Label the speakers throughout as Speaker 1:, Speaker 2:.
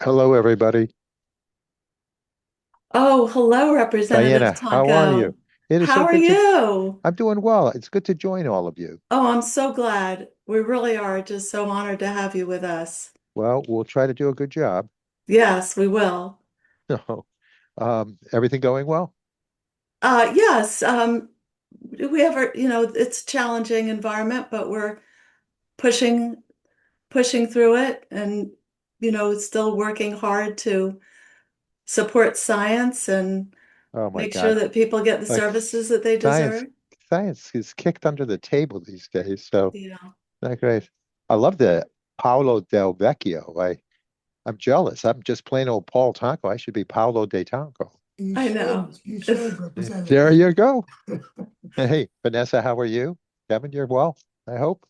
Speaker 1: Hello, everybody.
Speaker 2: Oh, hello, Representative
Speaker 1: Diana, how are you?
Speaker 2: Tonko.
Speaker 1: It is so
Speaker 2: How are
Speaker 1: good to,
Speaker 2: you?
Speaker 1: I'm doing well. It's good to join all of you.
Speaker 2: Oh, I'm so glad. We really are just so honored to have you with us.
Speaker 1: Well, we'll try to do a good job.
Speaker 2: Yes, we will.
Speaker 1: Everything going well?
Speaker 2: Yes, we have it's a challenging environment, but we're pushing pushing through it and still working hard to support science and
Speaker 1: Oh my
Speaker 2: make sure
Speaker 1: God.
Speaker 2: that people get the
Speaker 1: Like
Speaker 2: services that they
Speaker 1: science,
Speaker 2: deserve.
Speaker 1: science is kicked under the table these days. So
Speaker 2: Yeah.
Speaker 1: not great. I love the Paolo Del Vecchio. I'm jealous. I'm just plain old Paul Tonko. I should be Paolo de Tonko.
Speaker 2: I know.
Speaker 3: You
Speaker 2: It's
Speaker 3: should,
Speaker 1: There
Speaker 3: Representative.
Speaker 1: you go. Hey, Vanessa, how are you? Kevin, you're well, I hope.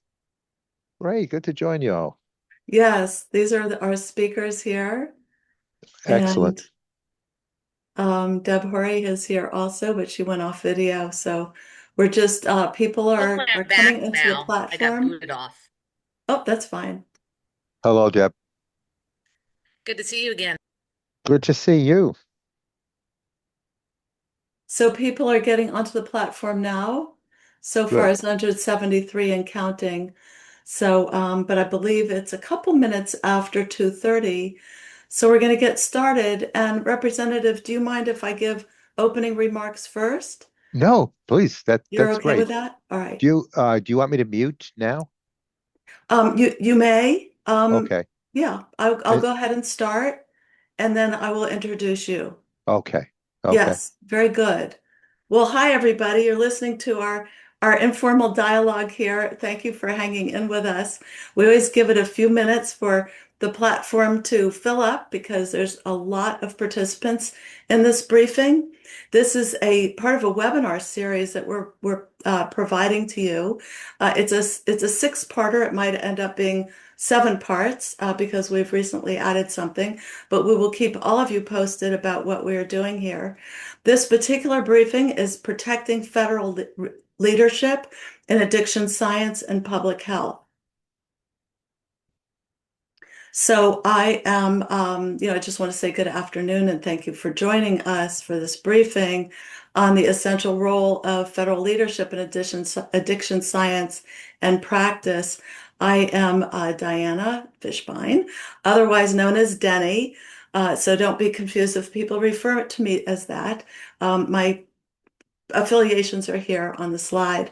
Speaker 1: Great. Good to join you all.
Speaker 2: Yes, these are our speakers here. And
Speaker 1: Excellent.
Speaker 2: Deb Horry is here also, but she went off video. So we're just people
Speaker 4: Hopefully
Speaker 2: are
Speaker 4: I'm
Speaker 2: coming
Speaker 4: back
Speaker 2: into the
Speaker 4: now. I got
Speaker 2: platform.
Speaker 4: booted off.
Speaker 2: Oh, that's fine.
Speaker 1: Hello, Deb.
Speaker 4: Good to see you again.
Speaker 1: Good to see you.
Speaker 2: So people are getting onto the platform now. So far
Speaker 1: Good.
Speaker 2: as 173 and counting. So, but I believe it's a couple minutes after 2:30. So we're going to get started. And Representative, do you mind if I give opening remarks first?
Speaker 1: No, please.
Speaker 2: You're
Speaker 1: That's
Speaker 2: okay with
Speaker 1: great.
Speaker 2: that? All right.
Speaker 1: Do you want me to mute now?
Speaker 2: You may.
Speaker 1: Okay.
Speaker 2: Yeah, I'll
Speaker 1: It,
Speaker 2: go ahead and start, and then I will introduce you.
Speaker 1: okay. Okay.
Speaker 2: Yes, very good. Well, hi everybody. You're listening to our informal dialogue here. Thank you for hanging in with us. We always give it a few minutes for the platform to fill up because there's a lot of participants in this briefing. This is a part of a webinar series that we're providing to you. It's a six-parter. It might end up being seven parts because we've recently added something, but we will keep all of you posted about what we are doing here. This particular briefing is protecting federal leadership in addiction science and public health. So I just want to say good afternoon and thank you for joining us for this briefing on the essential role of federal leadership in addiction science and practice. I am Diana Fishbein, otherwise known as Denny. So don't be confused if people refer to me as that. My affiliations are here on the slide.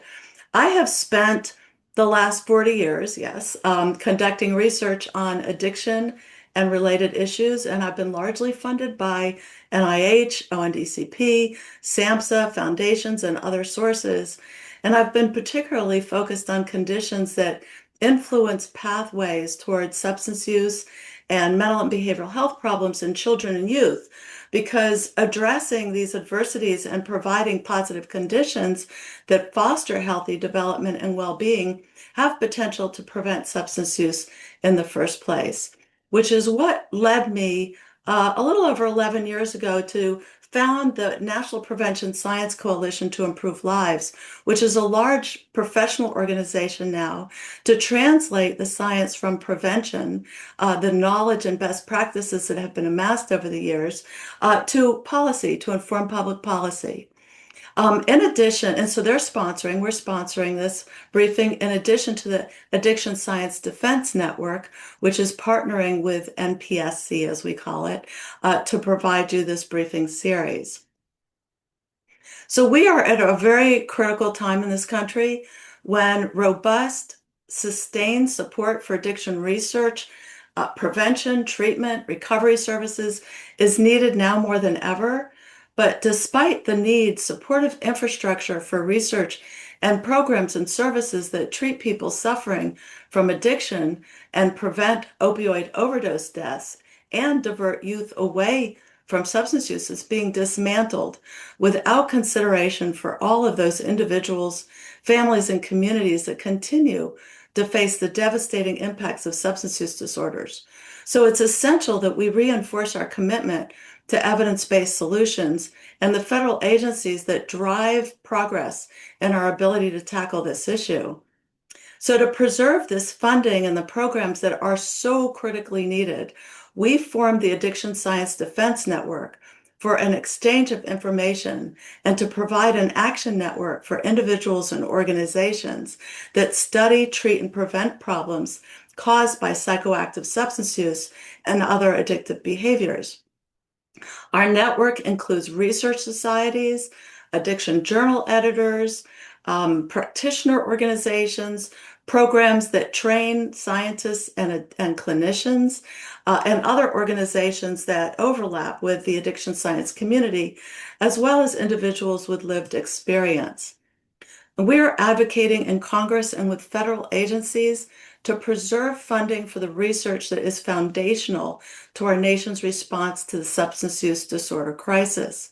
Speaker 2: I have spent the last 40 years, yes, conducting research on addiction and related issues, and I've been largely funded by NIH, ONDCP, SAMHSA, foundations, and other sources. And I've been particularly focused on conditions that influence pathways towards substance use and mental and behavioral health problems in children and youth, because addressing these adversities and providing positive conditions that foster healthy development and well-being have potential to prevent substance use in the first place, which is what led me a little over 11 years ago to found the National Prevention Science Coalition to Improve Lives, which is a large professional organization now to translate the science from prevention, the knowledge and best practices that have been amassed over the years, to policy, to inform public policy. In addition, and so we're sponsoring this briefing in addition to the Addiction Science Defense Network, which is partnering with NPSC, as we call it, to provide you this briefing series. So we are at a very critical time in this country when robust, sustained support for addiction research, prevention, treatment, recovery services is needed now more than ever. But despite the need, supportive infrastructure for research and programs and services that treat people suffering from addiction and prevent opioid overdose deaths and divert youth away from substance use is being dismantled without consideration for all of those individuals, families, and communities that continue to face the devastating impacts of substance use disorders. So it's essential that we reinforce our commitment to evidence-based solutions and the federal agencies that drive progress in our ability to tackle this issue. So to preserve this funding and the programs that are so critically needed, we formed the Addiction Science Defense Network for an exchange of information and to provide an action network for individuals and organizations that study, treat, and prevent problems caused by psychoactive substance use and other addictive behaviors. Our network includes research societies, addiction journal editors, practitioner organizations, programs that train scientists and clinicians, and other organizations that overlap with the addiction science community, as well as individuals with lived experience. We are advocating in Congress and with federal agencies to preserve funding for the research that is foundational to our nation's response to the substance use disorder crisis.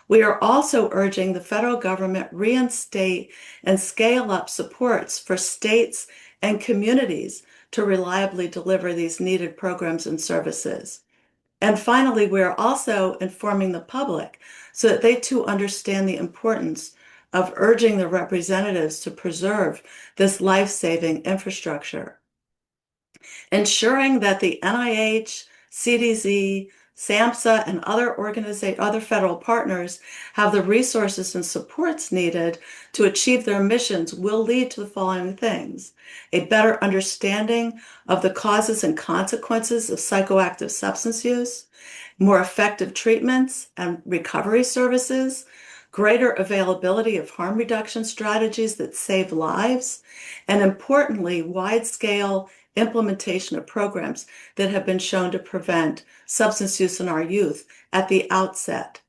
Speaker 2: We are also urging the federal government reinstate and scale up supports for states and communities to reliably deliver these needed programs and services. And finally, we are also informing the public so that they too understand the importance of urging the representatives to preserve this life-saving infrastructure. Ensuring that the NIH, CDC, SAMHSA, and other federal partners have the resources and supports needed to achieve their missions will lead to the following things: a better understanding of the causes and consequences of psychoactive substance use, more effective treatments and recovery services, greater availability of harm reduction strategies that save lives, and importantly, wide-scale implementation of programs that have been shown to prevent substance use in our youth at the outset.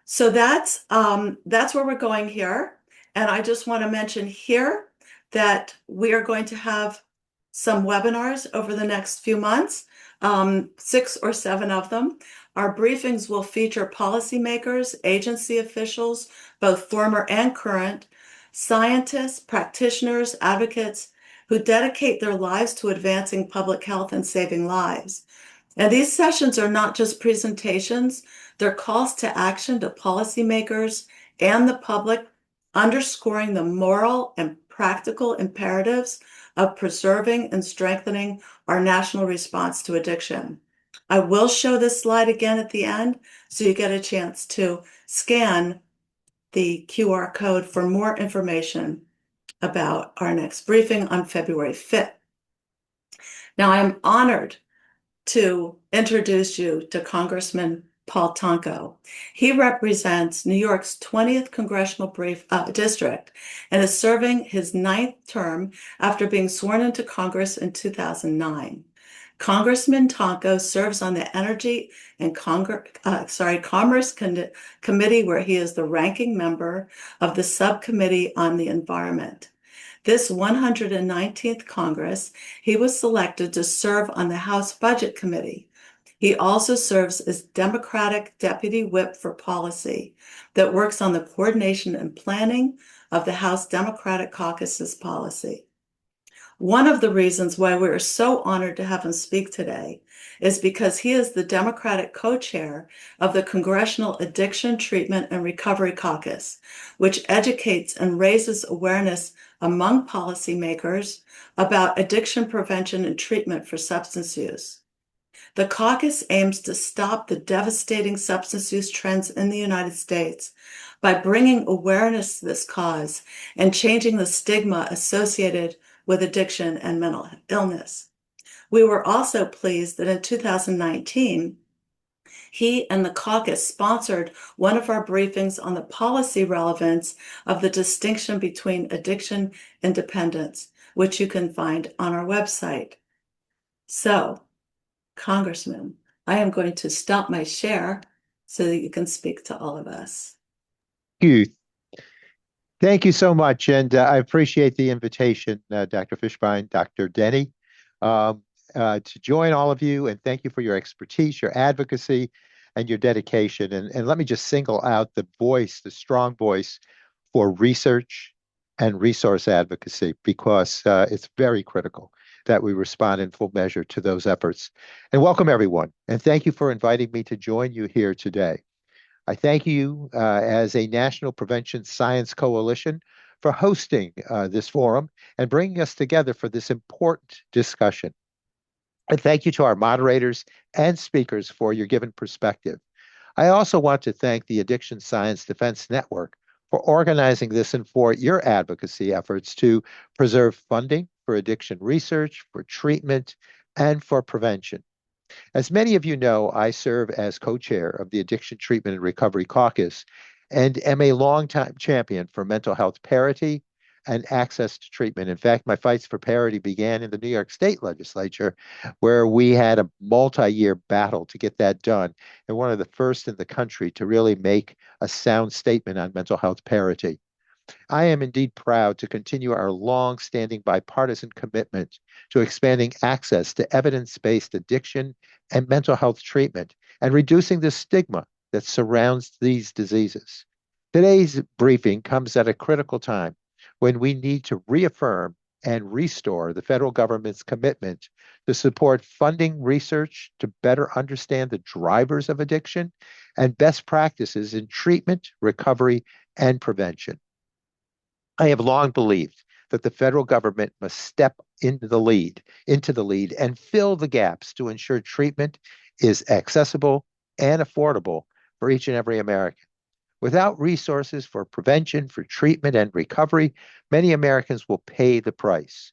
Speaker 2: So that's where we're going here. And I just want to mention here that we are going to have some webinars over the next few months, 6 or 7 of them. Our briefings will feature policymakers, agency officials, both former and current, scientists, practitioners, advocates who dedicate their lives to advancing public health and saving lives. And these sessions are not just presentations, they're calls to action to policymakers and the public, underscoring the moral and practical imperatives of preserving and strengthening our national response to addiction. I will show this slide again at the end so you get a chance to scan the QR code for more information about our next briefing on February 5th. Now, I'm honored to introduce you to Congressman Paul Tonko. He represents New York's 20th congressional district and is serving his 9th term after being sworn into Congress in 2009. Congressman Tonko serves on the Energy and Commerce Committee, where he is the ranking member of the Subcommittee on the Environment. This 119th Congress, he was selected to serve on the House Budget Committee. He also serves as Democratic Deputy Whip for Policy that works on the coordination and planning of the House Democratic Caucus's policy. One of the reasons why we are so honored to have him speak today is because he is the Democratic co-chair of the Congressional Addiction Treatment and Recovery Caucus, which educates and raises awareness among policymakers about addiction prevention and treatment for substance use. The caucus aims to stop the devastating substance use trends in the United States by bringing awareness to this cause and changing the stigma associated with addiction and mental illness. We were also pleased that in 2019, he and the caucus sponsored one of our briefings on the policy relevance of the distinction between addiction and dependence, which you can find on our website. So, Congressman, I am going to stop my share so that you can speak to all of us.
Speaker 1: Thank you so much. And I appreciate the invitation, Dr. Fishbein, Dr. Denny, to join all of you. And thank you for your expertise, your advocacy, and your dedication. And let me just single out the voice, the strong voice for research and resource advocacy, because it's very critical that we respond in full measure to those efforts. And welcome, everyone. And thank you for inviting me to join you here today. I thank you as a National Prevention Science Coalition for hosting this forum and bringing us together for this important discussion. And thank you to our moderators and speakers for your given perspective. I also want to thank the Addiction Science Defense Network for organizing this and for your advocacy efforts to preserve funding for addiction research, for treatment, and for prevention. As many of you know, I serve as co-chair of the Addiction Treatment and Recovery Caucus and am a longtime champion for mental health parity and access to treatment. In fact, my fights for parity began in the New York State Legislature, where we had a multi-year battle to get that done, and one of the first in the country to really make a sound statement on mental health parity. I am indeed proud to continue our long-standing bipartisan commitment to expanding access to evidence-based addiction and mental health treatment and reducing the stigma that surrounds these diseases. Today's briefing comes at a critical time when we need to reaffirm and restore the federal government's commitment to support funding research to better understand the drivers of addiction and best practices in treatment, recovery, and prevention. I have long believed that the federal government must step into the lead and fill the gaps to ensure treatment is accessible and affordable for each and every American. Without resources for prevention, for treatment, and recovery, many Americans will pay the price.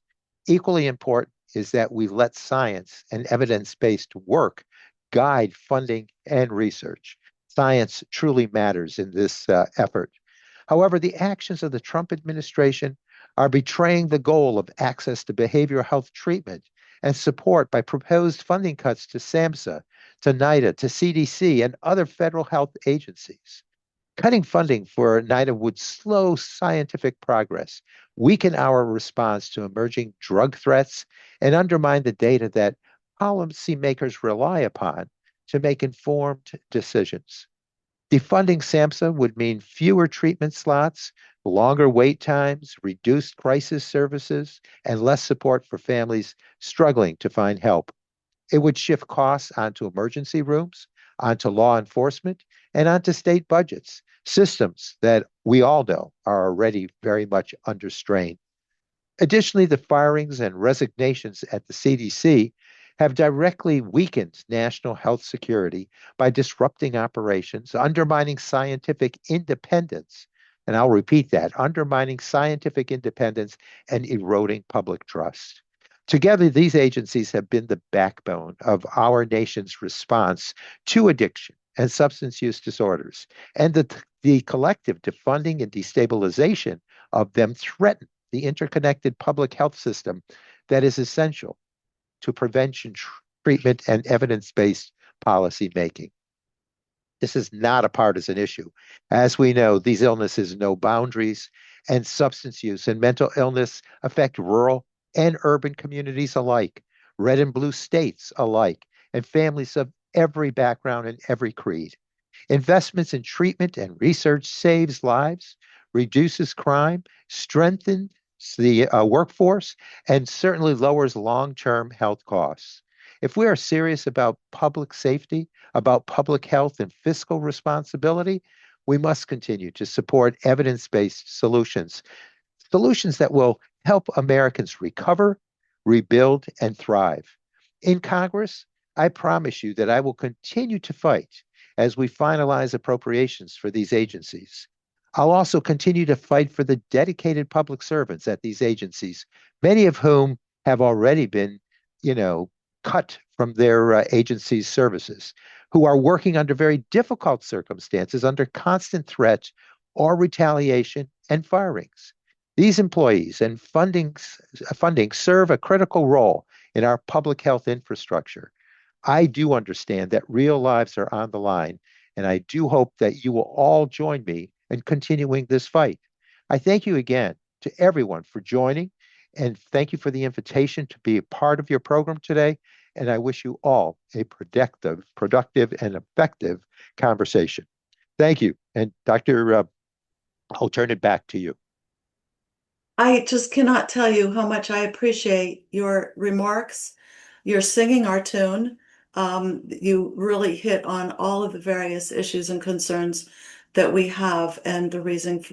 Speaker 1: Equally important is that we let science and evidence-based work guide funding and research. Science truly matters in this effort. However, the actions of the Trump administration are betraying the goal of access to behavioral health treatment and support by proposed funding cuts to SAMHSA, to NIDA, to CDC, and other federal health agencies. Cutting funding for NIDA would slow scientific progress, weaken our response to emerging drug threats, and undermine the data that policymakers rely upon to make informed decisions. Defunding SAMHSA would mean fewer treatment slots, longer wait times, reduced crisis services, and less support for families struggling to find help. It would shift costs onto emergency rooms, onto law enforcement, and onto state budgets, systems that we all know are already very much under strain. Additionally, the firings and resignations at the CDC have directly weakened national health security by disrupting operations, undermining scientific independence, and I'll repeat that, undermining scientific independence and eroding public trust. Together, these agencies have been the backbone of our nation's response to addiction and substance use disorders, and the collective defunding and destabilization of them threaten the interconnected public health system that is essential to prevention, treatment, and evidence-based policy making. This is not a partisan issue. As we know, these illnesses know boundaries, and substance use and mental illness affect rural and urban communities alike, red and blue states alike, and families of every background and every creed. Investments in treatment and research saves lives, reduces crime, strengthens the workforce, and certainly lowers long-term health costs. If we are serious about public safety, about public health and fiscal responsibility, we must continue to support evidence-based solutions, solutions that will help Americans recover, rebuild, and thrive. In Congress, I promise you that I will continue to fight as we finalize appropriations for these agencies. I'll also continue to fight for the dedicated public servants at these agencies, many of whom have already been, cut from their agency's services, who are working under very difficult circumstances, under constant threat or retaliation and firings. These employees and funding serve a critical role in our public health infrastructure. I do understand that real lives are on the line, and I do hope that you will all join me in continuing this fight. I thank you again to everyone for joining, and thank you for the invitation to be a part of your program today. And I wish you all a productive, and effective conversation. Thank you. And Dr. I'll turn it back to you.
Speaker 2: I just cannot tell you how much I appreciate your remarks. You're singing our tune. You really hit on all of the various issues and concerns that we have and the reason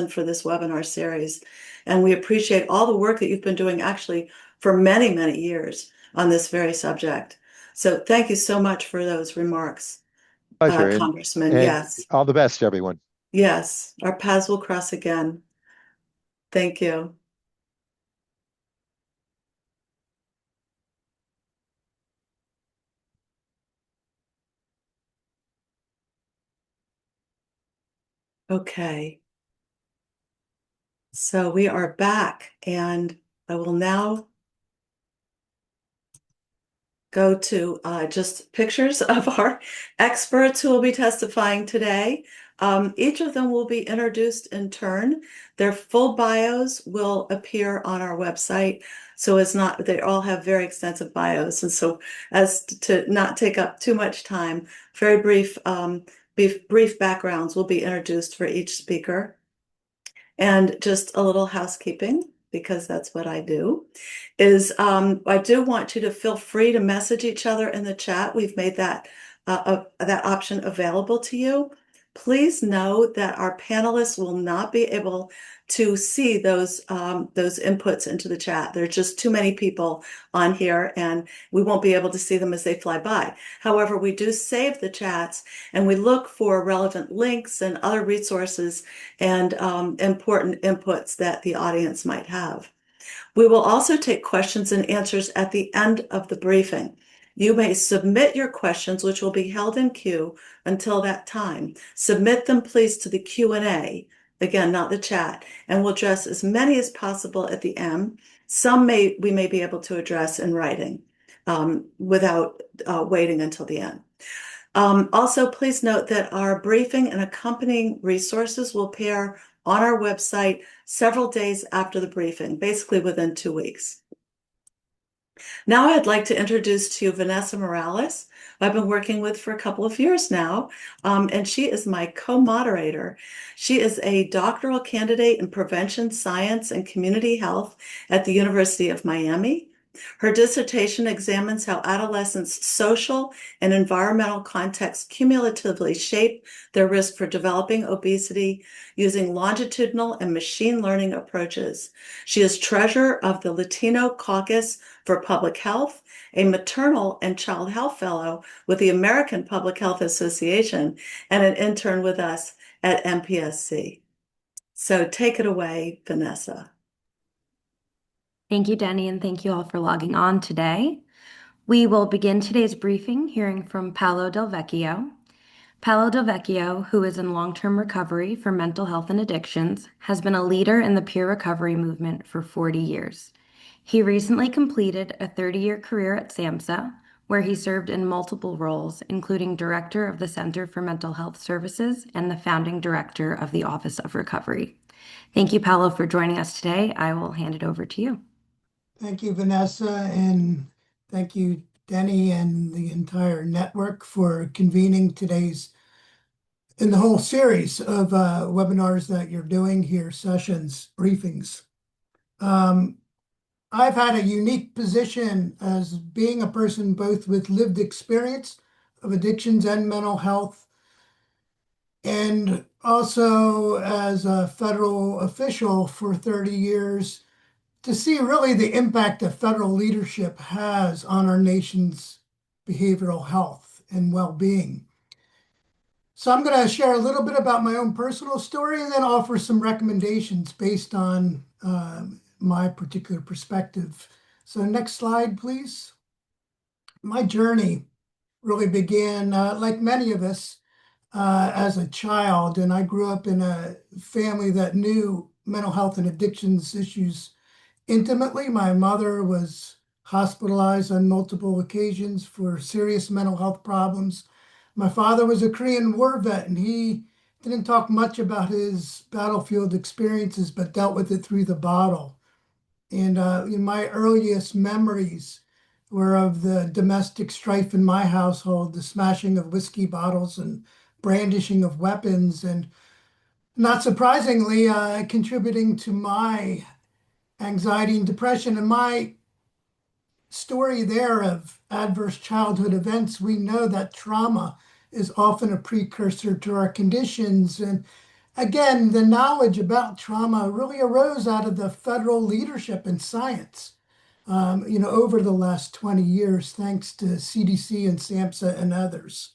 Speaker 2: for this webinar series. And we appreciate all the work that you've been doing actually for many, many years on this very subject. So thank you so much for those remarks,
Speaker 1: Pleasure,
Speaker 2: Congressman.
Speaker 1: and
Speaker 2: Yes,
Speaker 1: all the best, everyone.
Speaker 2: yes, our paths will cross again. Thank you. Okay, so we are back, and I will now go to just pictures of our experts who will be testifying today. Each of them will be introduced in turn. Their full bios will appear on our website. So as not, they all have very extensive bios. And so as to not take up too much time, very brief backgrounds will be introduced for each speaker. And just a little housekeeping, because that's what I do, is I do want you to feel free to message each other in the chat. We've made that option available to you. Please know that our panelists will not be able to see those inputs into the chat. There are just too many people on here, and we won't be able to see them as they fly by. However, we do save the chats, and we look for relevant links and other resources and important inputs that the audience might have. We will also take questions and answers at the end of the briefing. You may submit your questions, which will be held in queue until that time. Submit them, please, to the Q&A, again, not the chat, and we'll address as many as possible at the end. Some we may be able to address in writing without waiting until the end. Also, please note that our briefing and accompanying resources will appear on our website several days after the briefing, basically within 2 weeks. Now I'd like to introduce to you Vanessa Morales, who I've been working with for a couple of years now, and she is my co-moderator. She is a doctoral candidate in prevention science and community health at the University of Miami. Her dissertation examines how adolescents' social and environmental contexts cumulatively shape their risk for developing obesity using longitudinal and machine learning approaches. She is treasurer of the Latino Caucus for Public Health, a maternal and child health fellow with the American Public Health Association, and an intern with us at MPSC. So take it away, Vanessa.
Speaker 3: Thank you, Denny, and thank you all for logging on today. We will begin today's briefing hearing from Paolo Del Vecchio. Paolo Del Vecchio, who is in long-term recovery for mental health and addictions, has been a leader in the peer recovery movement for 40 years. He recently completed a 30-year career at SAMHSA, where he served in multiple roles, including Director of the Center for Mental Health Services and the Founding Director of the Office of Recovery. Thank you, Paolo, for joining us today. I will hand it over to you.
Speaker 5: Thank you, Vanessa, and thank you, Denny, and the entire network for convening today's and the whole series of webinars that you're doing here, sessions, briefings. I've had a unique position as being a person both with lived experience of addictions and mental health, and also as a federal official for 30 years, to see really the impact that federal leadership has on our nation's behavioral health and well-being. So I'm going to share a little bit about my own personal story and then offer some recommendations based on my particular perspective. So next slide, please. My journey really began, like many of us, as a child, and I grew up in a family that knew mental health and addictions issues intimately. My mother was hospitalized on multiple occasions for serious mental health problems. My father was a Korean War vet, and he didn't talk much about his battlefield experiences, but dealt with it through the bottle. And in my earliest memories were of the domestic strife in my household, the smashing of whiskey bottles and brandishing of weapons, and not surprisingly, contributing to my anxiety and depression. And my story there of adverse childhood events, we know that trauma is often a precursor to our conditions. And again, the knowledge about trauma really arose out of the federal leadership in science. over the last 20 years, thanks to CDC and SAMHSA and others.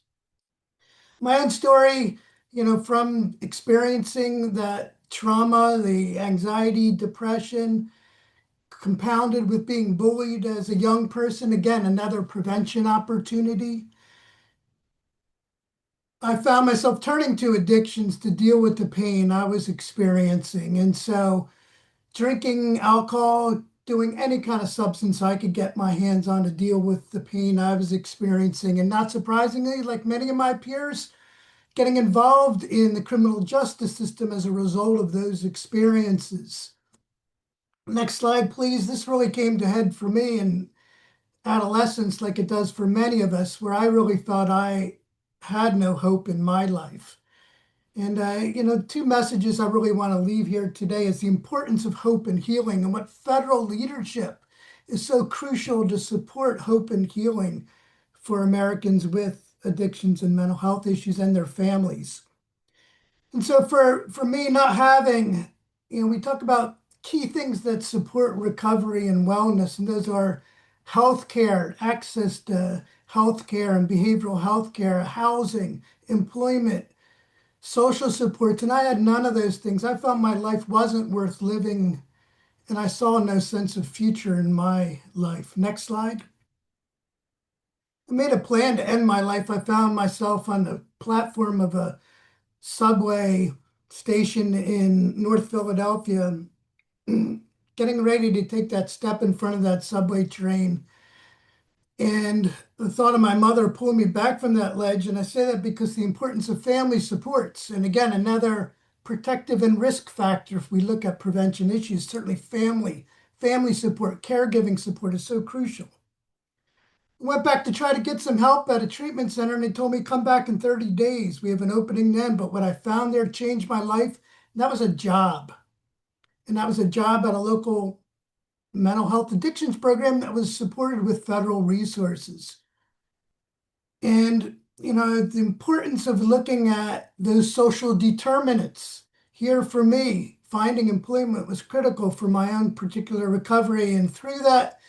Speaker 5: My own story, from experiencing that trauma, the anxiety, depression, compounded with being bullied as a young person, again, another prevention opportunity. I found myself turning to addictions to deal with the pain I was experiencing. And so drinking alcohol, doing any kind of substance I could get my hands on to deal with the pain I was experiencing. And not surprisingly, like many of my peers, getting involved in the criminal justice system as a result of those experiences. Next slide, please. This really came to head for me in adolescence, like it does for many of us, where I really thought I had no hope in my life. And, two messages I really want to leave here today is the importance of hope and healing and what federal leadership is so crucial to support hope and healing for Americans with addictions and mental health issues and their families. And so for me, not having, we talk about key things that support recovery and wellness, and those are healthcare, access to healthcare and behavioral healthcare, housing, employment, social supports, and I had none of those things. I felt my life wasn't worth living, and I saw no sense of future in my life. Next slide. I made a plan to end my life. I found myself on the platform of a subway station in North Philadelphia, getting ready to take that step in front of that subway train. And the thought of my mother pulling me back from that ledge, and I say that because the importance of family supports, and again, another protective and risk factor if we look at prevention issues, certainly family support, caregiving support is so crucial. I went back to try to get some help at a treatment center, and they told me, come back in 30 days. We have an opening then. But what I found there changed my life. And that was a job. And that was a job at a local mental health addictions program that was supported with federal resources. And, the importance of looking at those social determinants. Here for me, finding employment was critical for my own particular recovery. And through that,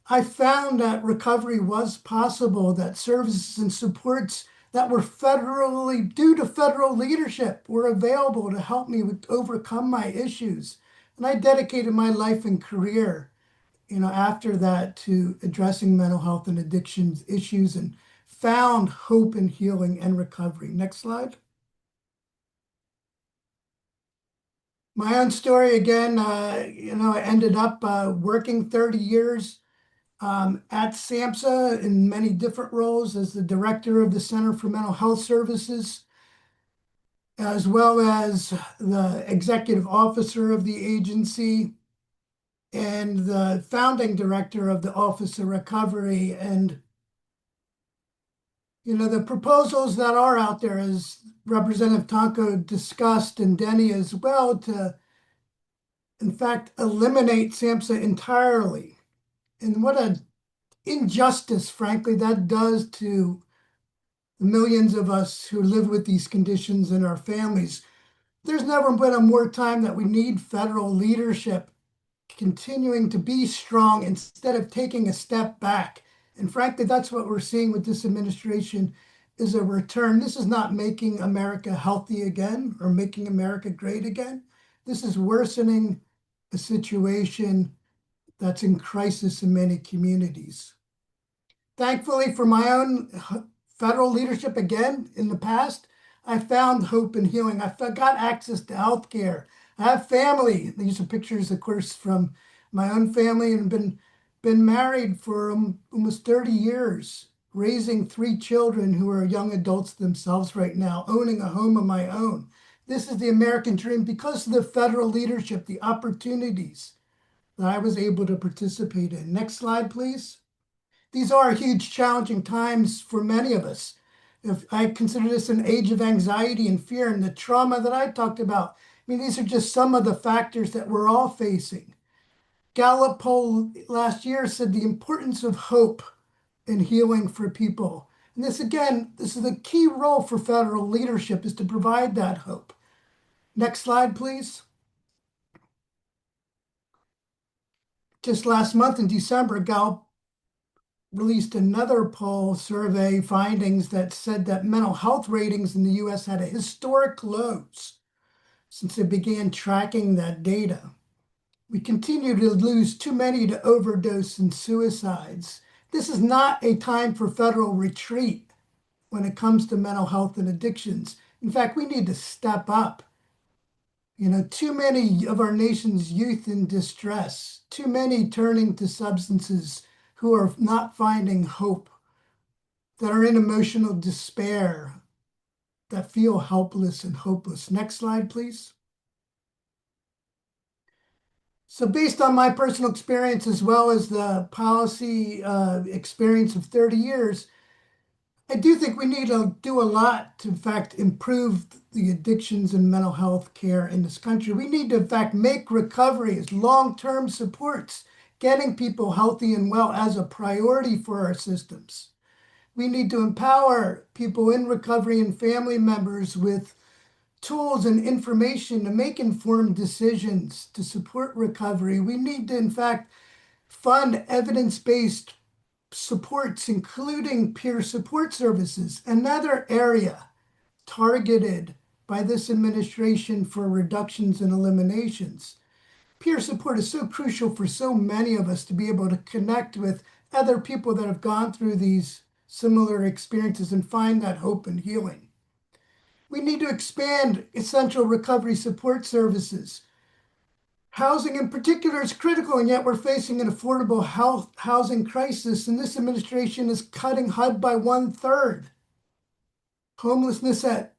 Speaker 5: I found that recovery was possible, that services and supports that were federally, due to federal leadership, were available to help me overcome my issues. And I dedicated my life and career, after that to addressing mental health and addictions issues and found hope and healing and recovery. Next slide. My own story again, I ended up working 30 years at SAMHSA in many different roles as the director of the Center for Mental Health Services, as well as the executive officer of the agency and the founding director of the Office of Recovery. And, the proposals that are out there, as Representative Tonko discussed and Denny as well, to, in fact, eliminate SAMHSA entirely. And what a injustice, frankly, that does to the millions of us who live with these conditions and our families. There's never been a more time that we need federal leadership continuing to be strong instead of taking a step back. And frankly, that's what we're seeing with this administration is a return. This is not making America healthy again or making America great again. This is worsening a situation that's in crisis in many communities. Thankfully, for my own federal leadership again in the past, I found hope and healing. I got access to healthcare. I have family. These are pictures, of course, from my own family, and been married for almost 30 years, raising 3 children who are young adults themselves right now, owning a home of my own. This is the American dream because of the federal leadership, the opportunities that I was able to participate in. Next slide, please. These are huge, challenging times for many of us. If I consider this an age of anxiety and fear and the trauma that I talked about. I mean, these are just some of the factors that we're all facing. Gallup poll last year said the importance of hope and healing for people. And this, again, this is a key role for federal leadership, is to provide that hope. Next slide, please. just last month in December, Gallup released another poll survey findings that said that mental health ratings in the US had a historic lows since they began tracking that data. We continue to lose too many to overdose and suicides. This is not a time for federal retreat when it comes to mental health and addictions. In fact, we need to step up. Too many of our nation's youth in distress, too many turning to substances who are not finding hope, that are in emotional despair, that feel helpless and hopeless. Next slide, please. So based on my personal experience, as well as the policy experience of 30 years, I do think we need to do a lot to, in fact, improve the addictions and mental health care in this country. We need to, in fact, make recovery as long-term supports, getting people healthy and well as a priority for our systems. We need to empower people in recovery and family members with tools and information to make informed decisions to support recovery. We need to, in fact, fund evidence-based supports, including peer support services, another area targeted by this administration for reductions and eliminations. Peer support is so crucial for so many of us to be able to connect with other people that have gone through these similar experiences and find that hope and healing. We need to expand essential recovery support services. Housing in particular is critical, and yet we're facing an affordable housing crisis, and this administration is cutting HUD by 1/3. Homelessness at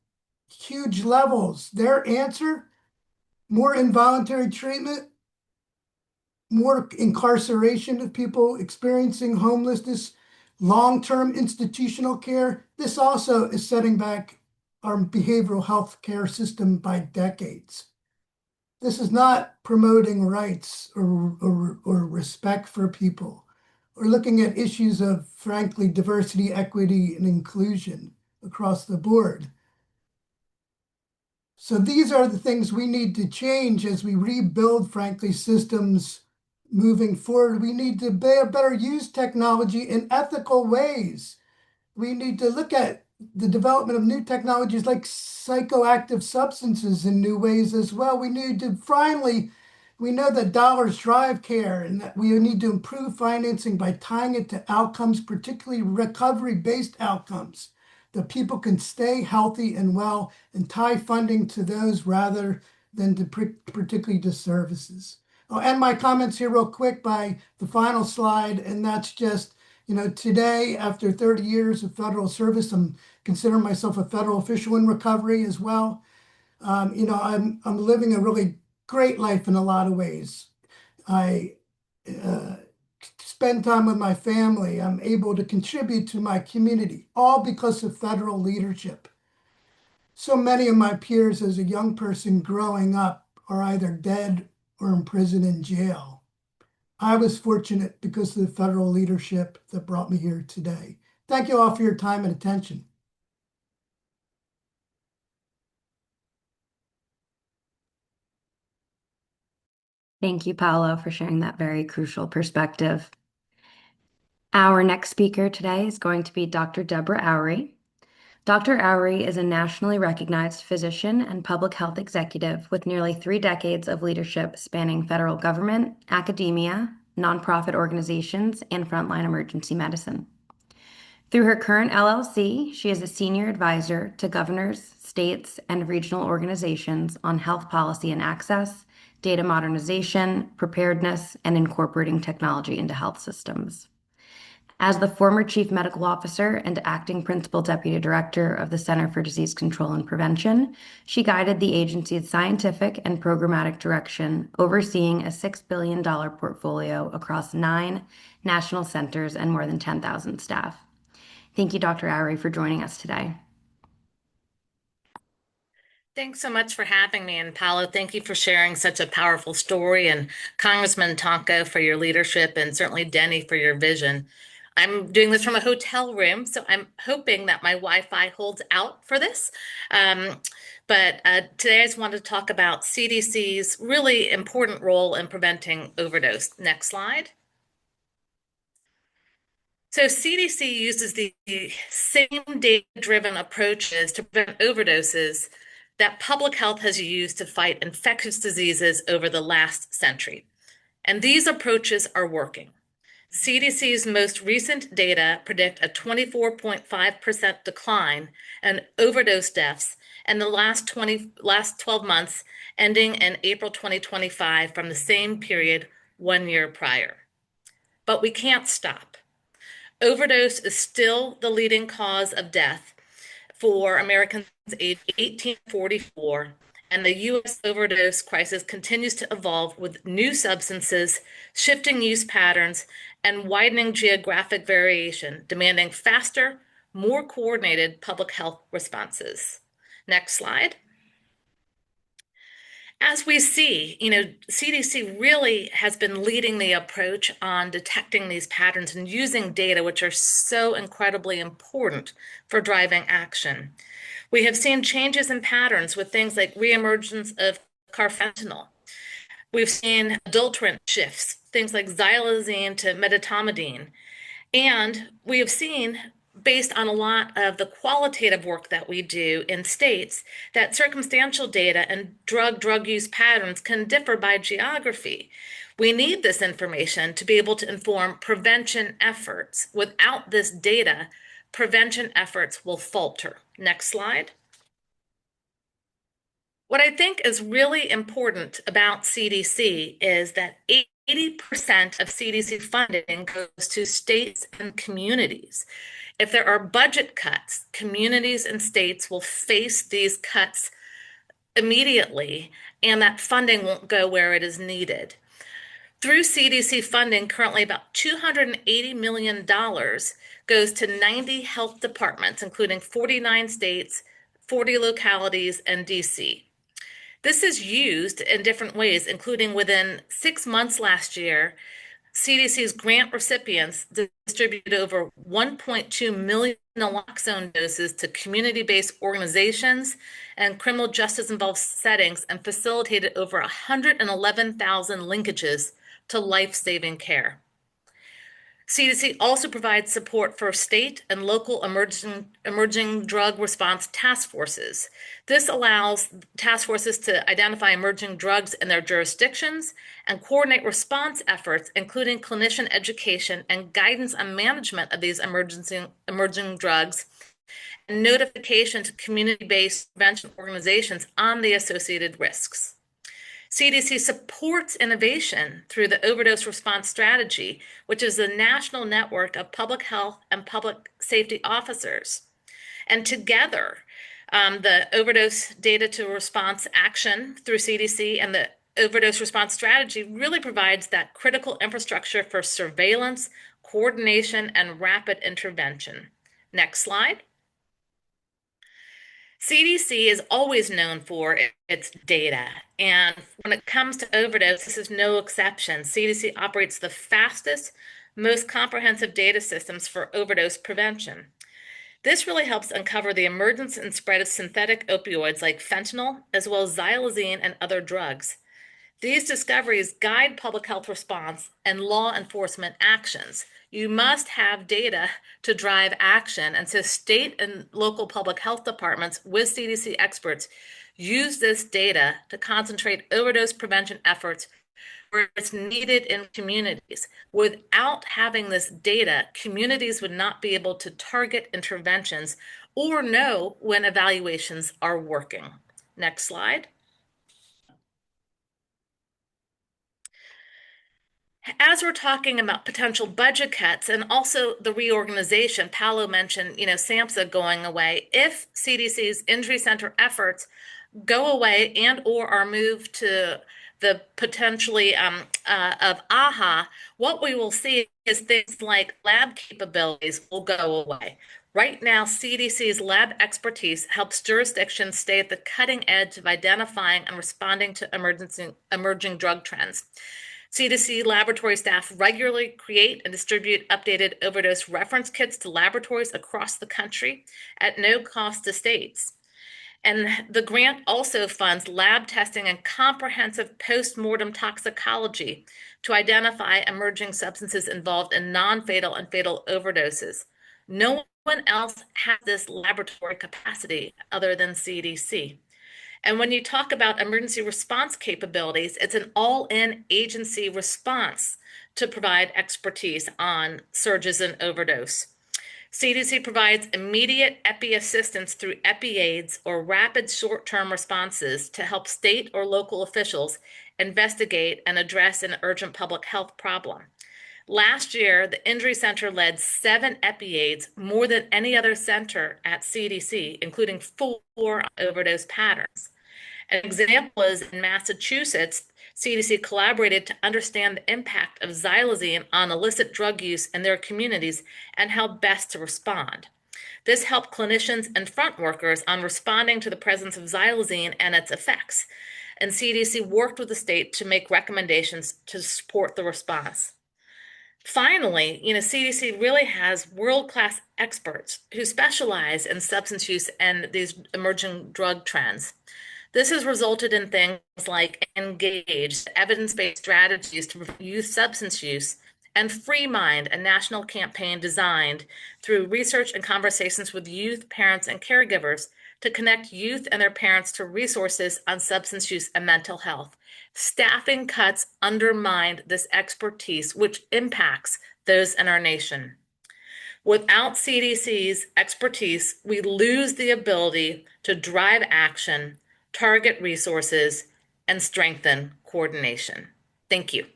Speaker 5: huge levels. Their answer, more involuntary treatment, more incarceration of people experiencing homelessness, long-term institutional care. This also is setting back our behavioral health care system by decades. This is not promoting rights or respect for people, or looking at issues of, frankly, diversity, equity, and inclusion across the board. So these are the things we need to change as we rebuild, frankly, systems moving forward. We need to better use technology in ethical ways. We need to look at the development of new technologies like psychoactive substances in new ways as well. We need to finally, we know that dollars drive care, and that we need to improve financing by tying it to outcomes, particularly recovery-based outcomes, that people can stay healthy and well, and tie funding to those rather than to particularly to services. I'll end my comments here real quick by the final slide, and that's just, today, after 30 years of federal service, I'm considering myself a federal official in recovery as well. I'm living a really great life in a lot of ways. I spend time with my family. I'm able to contribute to my community, all because of federal leadership. So many of my peers as a young person growing up are either dead or in prison and jail. I was fortunate because of the federal leadership that brought me here today. Thank you all for your time and attention.
Speaker 3: Thank you, Paolo, for sharing that very crucial perspective. Our next speaker today is going to be Dr. Deborah Oury. Dr. Oury is a nationally recognized physician and public health executive with nearly 3 decades of leadership spanning federal government, academia, nonprofit organizations, and frontline emergency medicine. Through her current LLC, she is a senior advisor to governors, states, and regional organizations on health policy and access, data modernization, preparedness, and incorporating technology into health systems. As the former chief medical officer and acting principal deputy director of the Center for Disease Control and Prevention, she guided the agency's scientific and programmatic direction, overseeing a $6 billion portfolio across 9 national centers and more than 10,000 staff. Thank you, Dr. Oury, for joining us today.
Speaker 4: Thanks so much for having me. And Paolo, thank you for sharing such a powerful story, and Congressman Tonko for your leadership, and certainly Denny for your vision. I'm doing this from a hotel room, so I'm hoping that my Wi-Fi holds out for this. But today I just wanted to talk about CDC's really important role in preventing overdose. Next slide. So CDC uses the same data-driven approaches to prevent overdoses that public health has used to fight infectious diseases over the last century. And these approaches are working. CDC's most recent data predict a 24.5% decline in overdose deaths in the last 12 months, ending in April 2025 from the same period 1 year prior. But we can't stop. Overdose is still the leading cause of death for Americans aged 18 to 44, and the U.S. overdose crisis continues to evolve with new substances, shifting use patterns, and widening geographic variation, demanding faster, more coordinated public health responses. Next slide. As we see, CDC really has been leading the approach on detecting these patterns and using data, which are so incredibly important for driving action. We have seen changes in patterns with things like reemergence of carfentanil. We've seen adulterant shifts, things like xylazine to medetomidine. And we have seen, based on a lot of the qualitative work that we do in states, that circumstantial data and drug use patterns can differ by geography. We need this information to be able to inform prevention efforts. Without this data, prevention efforts will falter. Next slide. What I think is really important about CDC is that 80% of CDC funding goes to states and communities. If there are budget cuts, communities and states will face these cuts immediately, and that funding won't go where it is needed. Through CDC funding, currently about $280 million goes to 90 health departments, including 49 states, 40 localities, and DC. This is used in different ways, including within 6 months last year, CDC's grant recipients distributed over 1.2 million naloxone doses to community-based organizations and criminal justice-involved settings and facilitated over 111,000 linkages to life-saving care. CDC also provides support for state and local emerging drug response task forces. This allows task forces to identify emerging drugs in their jurisdictions and coordinate response efforts, including clinician education and guidance on management of these emerging drugs, and notification to community-based prevention organizations on the associated risks. CDC supports innovation through the Overdose Response Strategy, which is a national network of public health and public safety officers. And together, the Overdose Data to Response Action through CDC and the Overdose Response Strategy really provides that critical infrastructure for surveillance, coordination, and rapid intervention. Next slide. CDC is always known for its data, and when it comes to overdose, this is no exception. CDC operates the fastest, most comprehensive data systems for overdose prevention. This really helps uncover the emergence and spread of synthetic opioids like fentanyl, as well as xylazine and other drugs. These discoveries guide public health response and law enforcement actions. You must have data to drive action, and so state and local public health departments with CDC experts use this data to concentrate overdose prevention efforts where it's needed in communities. Without having this data, communities would not be able to target interventions or know when evaluations are working. Next slide. As we're talking about potential budget cuts and also the reorganization, Paolo mentioned, SAMHSA going away. If CDC's injury center efforts go away and or are moved to the potentially of AHA, what we will see is things like lab capabilities will go away. Right now, CDC's lab expertise helps jurisdictions stay at the cutting edge of identifying and responding to emerging drug trends. CDC laboratory staff regularly create and distribute updated overdose reference kits to laboratories across the country at no cost to states. And the grant also funds lab testing and comprehensive post-mortem toxicology to identify emerging substances involved in non-fatal and fatal overdoses. No one else has this laboratory capacity other than CDC. And when you talk about emergency response capabilities, it's an all-in agency response to provide expertise on surges in overdose. CDC provides immediate epi assistance through epi-aids or rapid short-term responses to help state or local officials investigate and address an urgent public health problem. Last year, the Injury Center led 7 epi-aids, more than any other center at CDC, including 4 overdose patterns. An example is in Massachusetts, CDC collaborated to understand the impact of xylazine on illicit drug use in their communities and how best to respond. This helped clinicians and front workers on responding to the presence of xylazine and its effects. And CDC worked with the state to make recommendations to support the response. Finally, CDC really has world-class experts who specialize in substance use and these emerging drug trends. This has resulted in things like Engage, evidence-based strategies to prevent youth substance use, and Free Mind, a national campaign designed through research and conversations with youth, parents, and caregivers to connect youth and their parents to resources on substance use and mental health. Staffing cuts undermined this expertise, which impacts those in our nation. Without CDC's expertise, we lose the ability to drive action, target resources, and strengthen coordination. Thank you.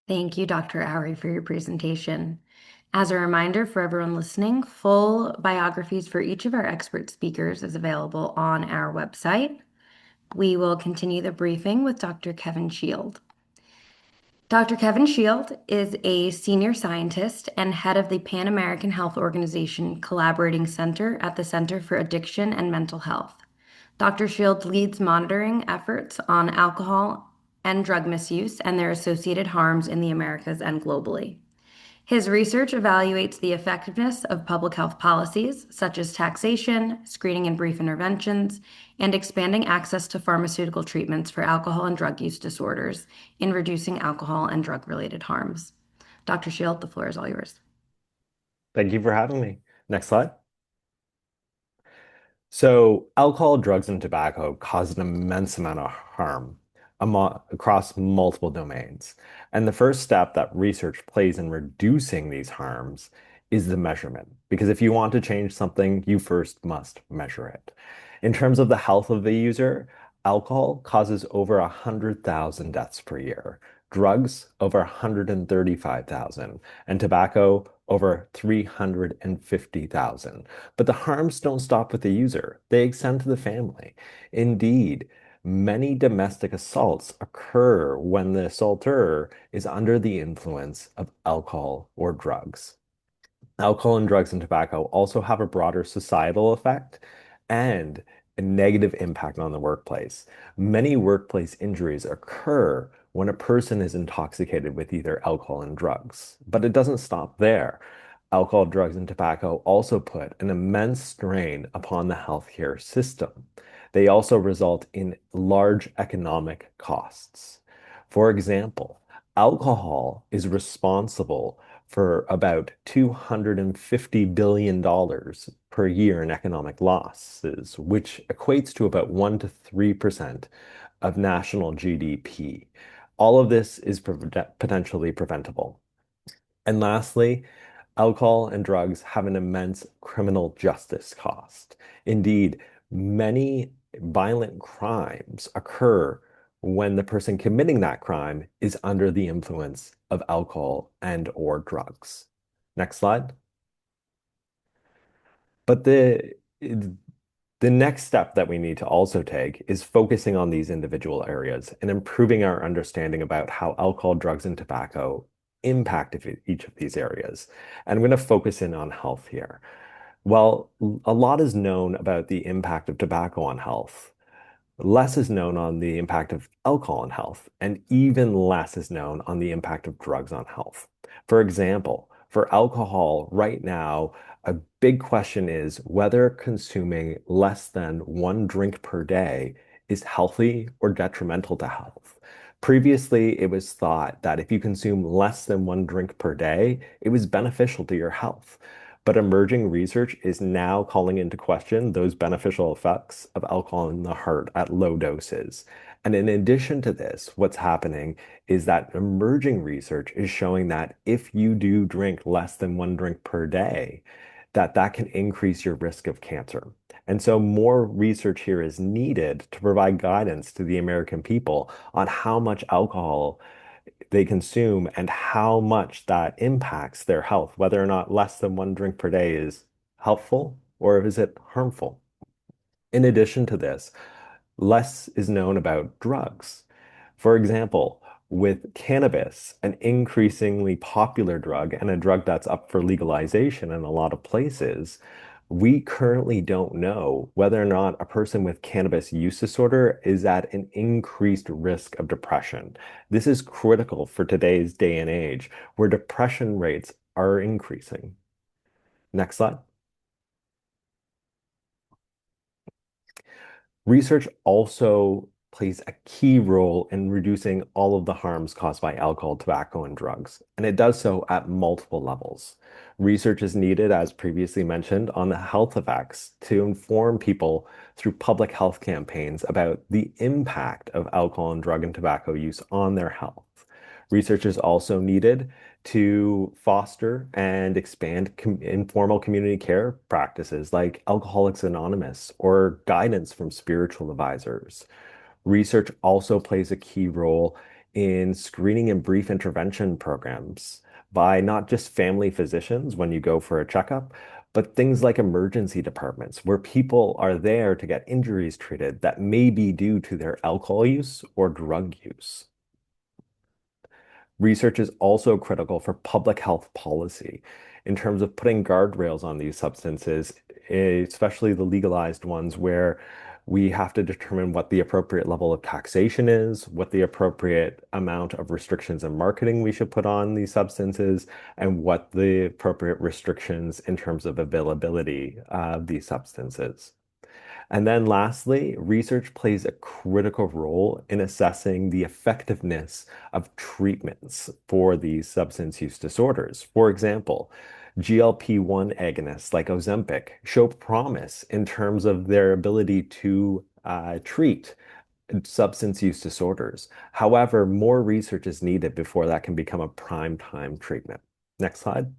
Speaker 3: Thank you, Dr. Howery, for your presentation. As a reminder for everyone listening, full biographies for each of our expert speakers is available on our website. We will continue the briefing with Dr. Kevin Shield. Dr. Kevin Shield is a senior scientist and head of the Pan American Health Organization Collaborating Center at the Center for Addiction and Mental Health. Dr. Shield leads monitoring efforts on alcohol and drug misuse and their associated harms in the Americas and globally. His research evaluates the effectiveness of public health policies, such as taxation, screening and brief interventions, and expanding access to pharmaceutical treatments for alcohol and drug use disorders in reducing alcohol and drug-related harms. Dr. Shield, the floor is all yours.
Speaker 6: Thank you for having me. Next slide. So alcohol, drugs, and tobacco cause an immense amount of harm across multiple domains. And the first step that research plays in reducing these harms is the measurement. Because if you want to change something, you first must measure it. In terms of the health of the user, alcohol causes over 100,000 deaths per year, drugs over 135,000, and tobacco over 350,000. But the harms don't stop with the user. They extend to the family. Indeed, many domestic assaults occur when the assaulter is under the influence of alcohol or drugs. Alcohol and drugs and tobacco also have a broader societal effect and a negative impact on the workplace. Many workplace injuries occur when a person is intoxicated with either alcohol and drugs, but it doesn't stop there. Alcohol, drugs, and tobacco also put an immense strain upon the healthcare system. They also result in large economic costs. For example, alcohol is responsible for about $250 billion per year in economic losses, which equates to about 1 to 3% of national GDP. All of this is potentially preventable. And lastly, alcohol and drugs have an immense criminal justice cost. Indeed, many violent crimes occur when the person committing that crime is under the influence of alcohol and or drugs. Next slide. But the next step that we need to also take is focusing on these individual areas and improving our understanding about how alcohol, drugs, and tobacco impact each of these areas. And I'm going to focus in on health here. Well, a lot is known about the impact of tobacco on health. Less is known on the impact of alcohol on health, and even less is known on the impact of drugs on health. For example, for alcohol right now, a big question is whether consuming less than one drink per day is healthy or detrimental to health. Previously, it was thought that if you consume less than one drink per day, it was beneficial to your health. But emerging research is now calling into question those beneficial effects of alcohol in the heart at low doses. And in addition to this, what's happening is that emerging research is showing that if you do drink less than one drink per day, that can increase your risk of cancer. And so more research here is needed to provide guidance to the American people on how much alcohol they consume and how much that impacts their health, whether or not less than one drink per day is helpful or is it harmful. In addition to this, less is known about drugs. For example, with cannabis, an increasingly popular drug and a drug that's up for legalization in a lot of places, we currently don't know whether or not a person with cannabis use disorder is at an increased risk of depression. This is critical for today's day and age, where depression rates are increasing. Next slide. Research also plays a key role in reducing all of the harms caused by alcohol, tobacco, and drugs, and it does so at multiple levels. Research is needed, as previously mentioned, on the health effects to inform people through public health campaigns about the impact of alcohol and drug and tobacco use on their health. Research is also needed to foster and expand informal community care practices like Alcoholics Anonymous or guidance from spiritual advisors. Research also plays a key role in screening and brief intervention programs by not just family physicians when you go for a checkup, but things like emergency departments where people are there to get injuries treated that may be due to their alcohol use or drug use. Research is also critical for public health policy in terms of putting guardrails on these substances, especially the legalized ones, where we have to determine what the appropriate level of taxation is, what the appropriate amount of restrictions and marketing we should put on these substances, and what the appropriate restrictions in terms of availability of these substances. And then lastly, research plays a critical role in assessing the effectiveness of treatments for these substance use disorders. For example, GLP-1 agonists like Ozempic show promise in terms of their ability to treat substance use disorders. However, more research is needed before that can become a prime time treatment. Next slide.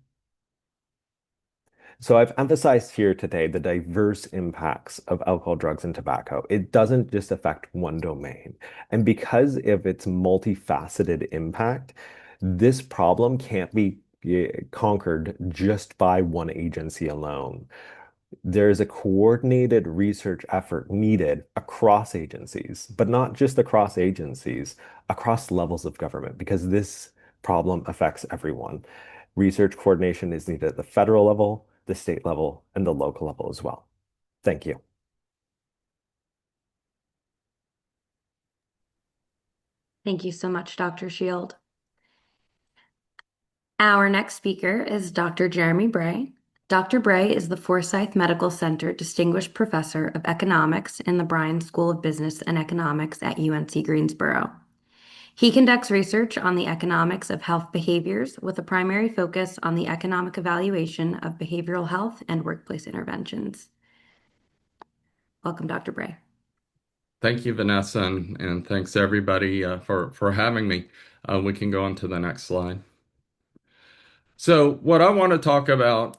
Speaker 6: So I've emphasized here today the diverse impacts of alcohol, drugs, and tobacco. It doesn't just affect one domain. And because of its multifaceted impact, this problem can't be conquered just by one agency alone. There's a coordinated research effort needed across agencies, but not just across agencies, across levels of government, because this problem affects everyone. Research coordination is needed at the federal level, the state level, and the local level as well. Thank you.
Speaker 3: Thank you so much, Dr. Shield. Our next speaker is Dr. Jeremy Bray. Dr. Bray is the Forsyth Medical Center Distinguished Professor of Economics in the Bryan School of Business and Economics at UNC Greensboro. He conducts research on the economics of health behaviors with a primary focus on the economic evaluation of behavioral health and workplace interventions. Welcome, Dr. Bray.
Speaker 7: Thank you, Vanessa, and thanks everybody for having me. We can go on to the next slide. So what I want to talk about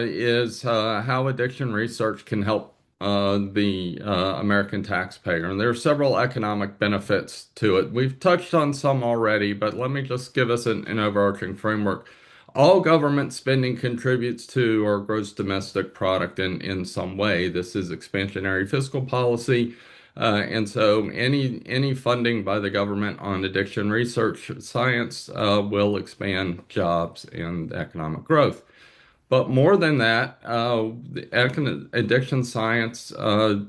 Speaker 7: is how addiction research can help the American taxpayer. And there are several economic benefits to it. We've touched on some already, but let me just give us an overarching framework. All government spending contributes to our gross domestic product in some way. This is expansionary fiscal policy. And so any funding by the government on addiction research science will expand jobs and economic growth. But more than that, the addiction science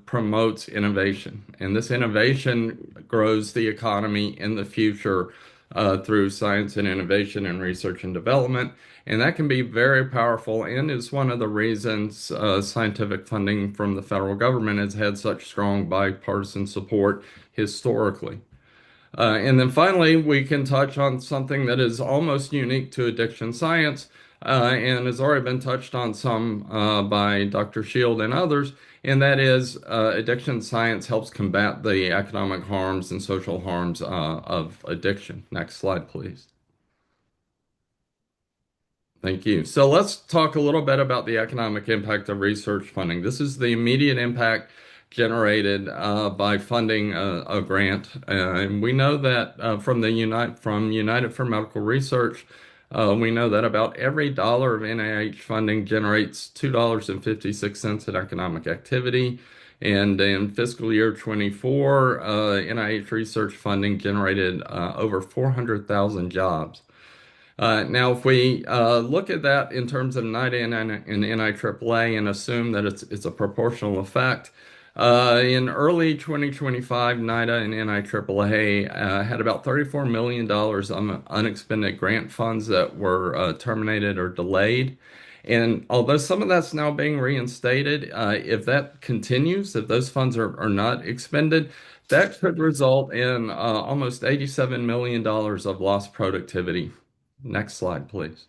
Speaker 7: promotes innovation, and this innovation grows the economy in the future through science and innovation and research and development. And that can be very powerful and is one of the reasons scientific funding from the federal government has had such strong bipartisan support historically. And then finally, we can touch on something that is almost unique to addiction science and has already been touched on some by Dr. Shield and others, and that is addiction science helps combat the economic harms and social harms of addiction. Next slide, please. Thank you. So let's talk a little bit about the economic impact of research funding. This is the immediate impact generated by funding a grant. And we know that from United for Medical Research, we know that about every dollar of NIH funding generates $2.56 in economic activity. And in fiscal year 24, NIH research funding generated over 400,000 jobs. Now, if we look at that in terms of NIDA and NIAAA and assume that it's a proportional effect, in early 2025, NIDA and NIAAA had about $34 million on unexpended grant funds that were terminated or delayed. And although some of that's now being reinstated, if that continues, if those funds are not expended, that could result in almost $87 million of lost productivity. Next slide, please.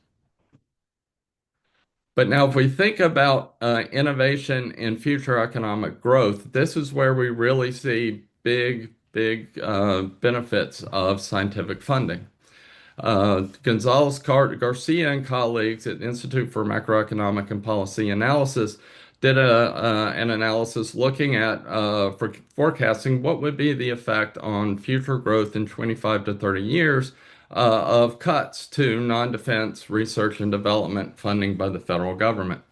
Speaker 7: But now, if we think about innovation and future economic growth, this is where we really see big benefits of scientific funding. Gonzalez Garcia and colleagues at Institute for Macroeconomic and Policy Analysis did an analysis looking at forecasting what would be the effect on future growth in 25 to 30 years of cuts to non-defense research and development funding by the federal government.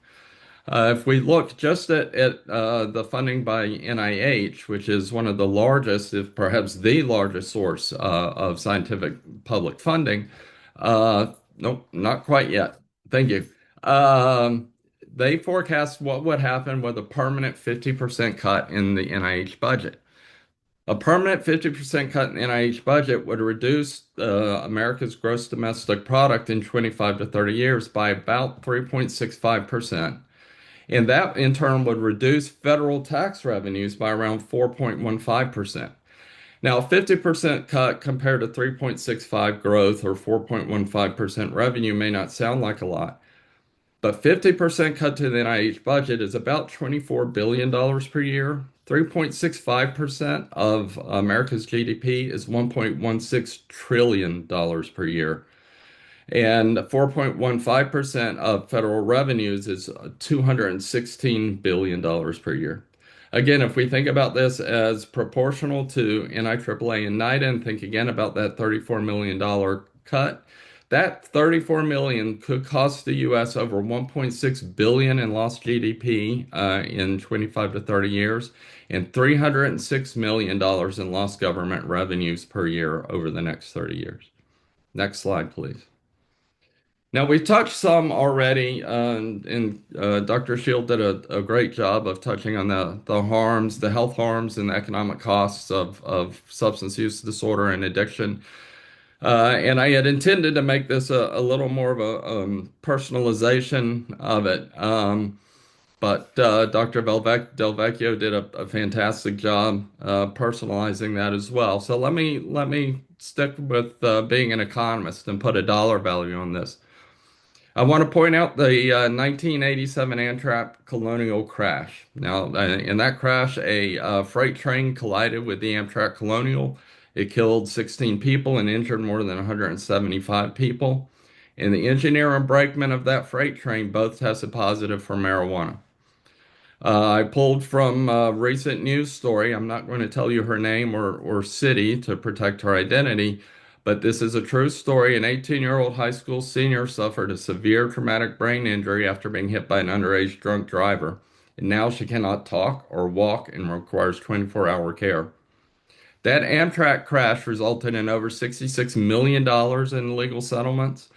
Speaker 7: If we look just at the funding by NIH, which is one of the largest, if perhaps the largest source of scientific public funding, nope, not quite yet. Thank you. They forecast what would happen with a permanent 50% cut in the NIH budget. A permanent 50% cut in the NIH budget would reduce America's gross domestic product in 25 to 30 years by about 3.65%. And that in turn would reduce federal tax revenues by around 4.15%. Now, a 50% cut compared to 3.65 growth or 4.15% revenue may not sound like a lot, but 50% cut to the NIH budget is about $24 billion per year. 3.65% of America's GDP is $1.16 trillion per year. And 4.15% of federal revenues is $216 billion per year. Again, if we think about this as proportional to NIAAA and NIDA and think again about that $34 million cut, that $34 million could cost the U.S. over $1.6 billion in lost GDP in 25 to 30 years and $306 million in lost government revenues per year over the next 30 years. Next slide, please. Now, we've touched some already, and Dr. Shield did a great job of touching on the harms, the health harms and the economic costs of substance use disorder and addiction. And I had intended to make this a little more of a personalization of it. But Dr. Del Vecchio did a fantastic job personalizing that as well. So let me stick with being an economist and put a dollar value on this. I want to point out the 1987 Amtrak Colonial crash. Now, in that crash, a freight train collided with the Amtrak Colonial. It killed 16 people and injured more than 175 people. And the engineer and brakeman of that freight train both tested positive for marijuana. I pulled from a recent news story. I'm not going to tell you her name or city to protect her identity, but this is a true story. An 18-year-old high school senior suffered a severe traumatic brain injury after being hit by an underage drunk driver. And now she cannot talk or walk and requires 24-hour care. That Amtrak crash resulted in over $66 million in legal settlements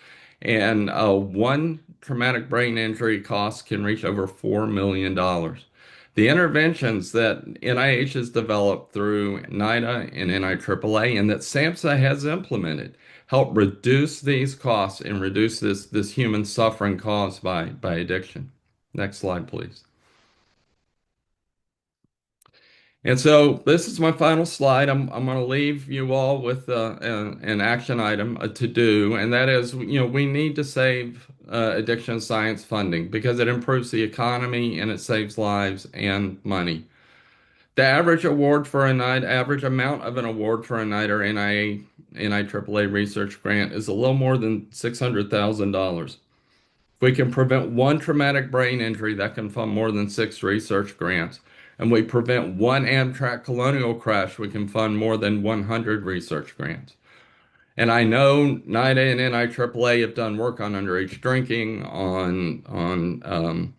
Speaker 7: And one traumatic brain injury cost can reach over $4 million. The interventions that NIH has developed through NIDA and NIAAA and that SAMHSA has implemented help reduce these costs and reduce this human suffering caused by addiction. Next slide, please. And so this is my final slide. I'm going to leave you all with an action item to do, and that is, we need to save addiction science funding because it improves the economy and it saves lives and money. The average average amount of an award for a NIDA or NIAAA research grant is a little more than $600,000. If we can prevent one traumatic brain injury, that can fund more than 6 research grants. And we prevent one Amtrak colonial crash, we can fund more than 100 research grants. And I know NIDA and NIAAA have done work on underage drinking, on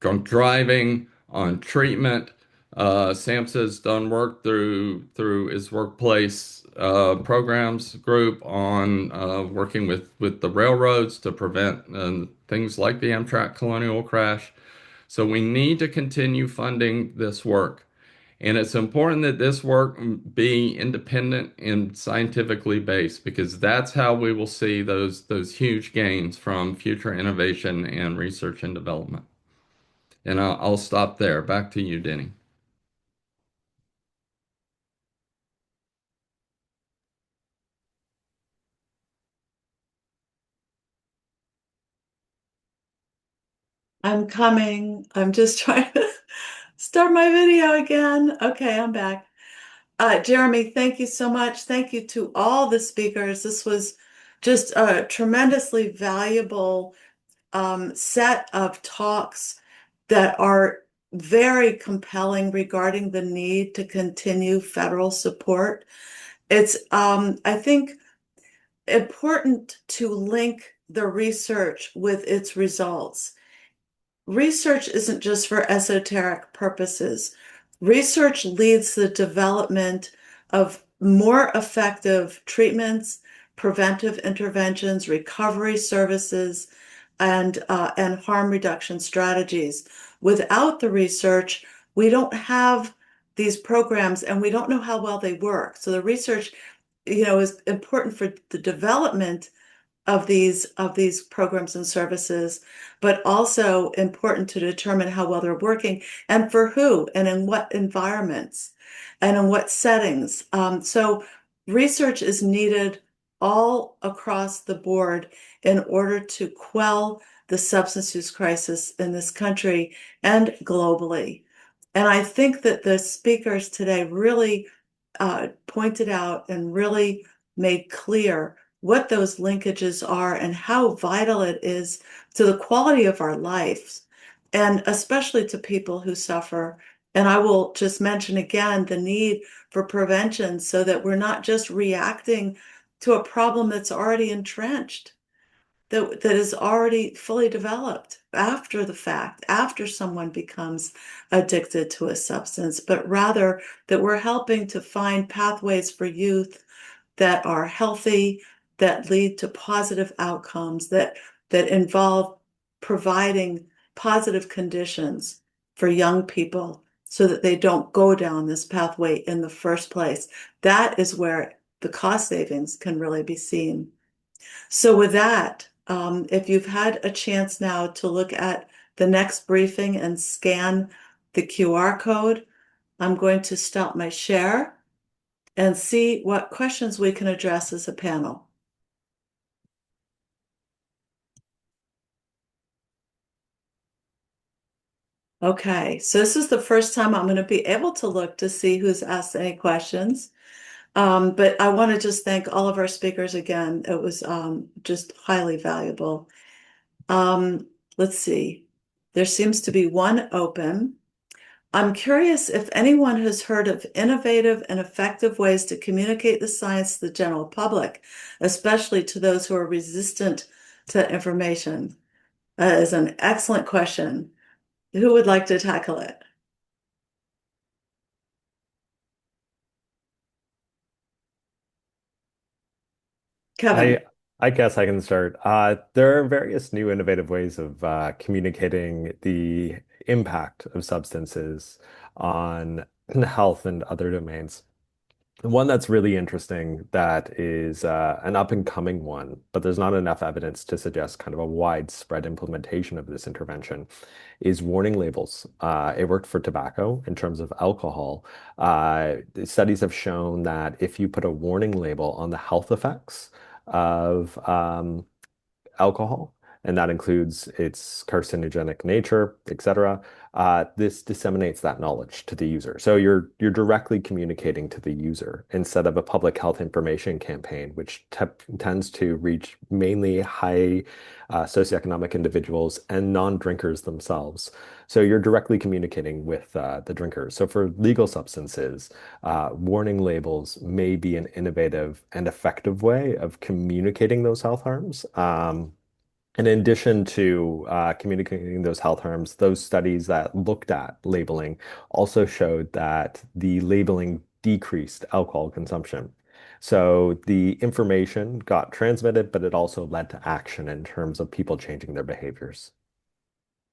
Speaker 7: drunk driving, on treatment. SAMHSA has done work through its workplace programs group on working with the railroads to prevent things like the Amtrak colonial crash. So we need to continue funding this work. And it's important that this work be independent and scientifically based because that's how we will see those huge gains from future innovation and research and development. And I'll stop there. Back to you, Denny.
Speaker 2: I'm coming. I'm just trying to start my video again. Okay, I'm back. Jeremy, thank you so much. Thank you to all the speakers. This was just a tremendously valuable set of talks that are very compelling regarding the need to continue federal support. It's, I think, important to link the research with its results. Research isn't just for esoteric purposes. Research leads the development of more effective treatments, preventive interventions, recovery services, and harm reduction strategies. Without the research, we don't have these programs and we don't know how well they work. So the research, is important for the development of these programs and services, but also important to determine how well they're working and for who and in what environments and in what settings. So research is needed all across the board in order to quell the substance use crisis in this country and globally. And I think that the speakers today really pointed out and really made clear what those linkages are and how vital it is to the quality of our lives, and especially to people who suffer. And I will just mention again the need for prevention so that we're not just reacting to a problem that's already entrenched, that is already fully developed after the fact, after someone becomes addicted to a substance, but rather that we're helping to find pathways for youth that are healthy, that lead to positive outcomes, that involve providing positive conditions for young people so that they don't go down this pathway in the first place. That is where the cost savings can really be seen. So with that, if you've had a chance now to look at the next briefing and scan the QR code, I'm going to stop my share and see what questions we can address as a panel. Okay, so this is the first time I'm going to be able to look to see who's asked any questions. But I want to just thank all of our speakers again. It was just highly valuable. Let's see. There seems to be one open. I'm curious if anyone has heard of innovative and effective ways to communicate the science to the general public, especially to those who are resistant to information. That is an excellent question. Who would like to tackle it? Kevin.
Speaker 6: I guess I can start. There are various new innovative ways of communicating the impact of substances on health and other domains. One that's really interesting that is an up and coming one, but there's not enough evidence to suggest kind of a widespread implementation of this intervention, is warning labels. It worked for tobacco in terms of alcohol. The studies have shown that if you put a warning label on the health effects of alcohol, and that includes its carcinogenic nature, etc. This disseminates that knowledge to the user. So you're directly communicating to the user instead of a public health information campaign, which tends to reach mainly high socioeconomic individuals and non-drinkers themselves. So you're directly communicating with the drinkers. So for legal substances, warning labels may be an innovative and effective way of communicating those health harms. And in addition to communicating those health harms, those studies that looked at labeling also showed that the labeling decreased alcohol consumption. So the information got transmitted, but it also led to action in terms of people changing their behaviors.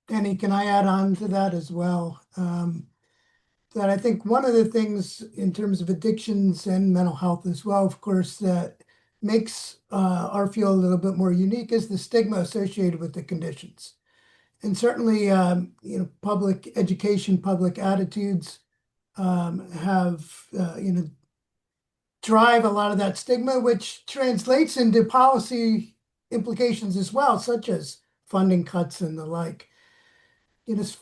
Speaker 5: Danny, can I add on to that as well? That I think one of the things in terms of addictions and mental health as well, of course, that makes our field a little bit more unique is the stigma associated with the conditions. And certainly, public education, public attitudes have, drive a lot of that stigma, which translates into policy implications as well, such as funding cuts and the like.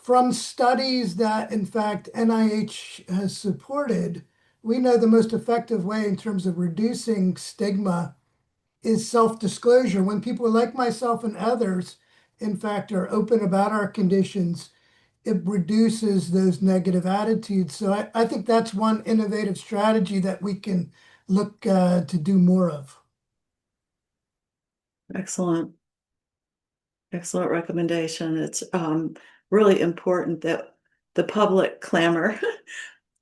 Speaker 5: From studies that, in fact, NIH has supported, we know the most effective way in terms of reducing stigma is self-disclosure. When people like myself and others, in fact, are open about our conditions, it reduces those negative attitudes. So I think that's one innovative strategy that we can look to do more of.
Speaker 2: Excellent. Excellent recommendation. It's really important that the public clamor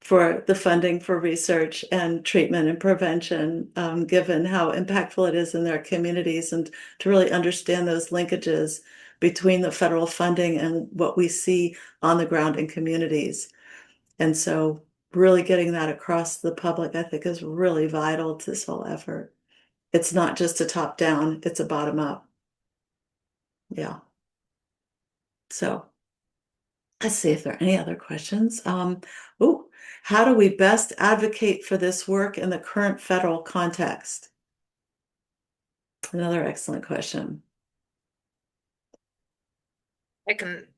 Speaker 2: for the funding for research and treatment and prevention, given how impactful it is in their communities, and to really understand those linkages between the federal funding and what we see on the ground in communities. And so really getting that across the public, I think, is really vital to this whole effort. It's not just a top down, it's a bottom up. Yeah. So let's see if there are any other questions. How do we best advocate for this work in the current federal context? Another excellent question.
Speaker 4: I can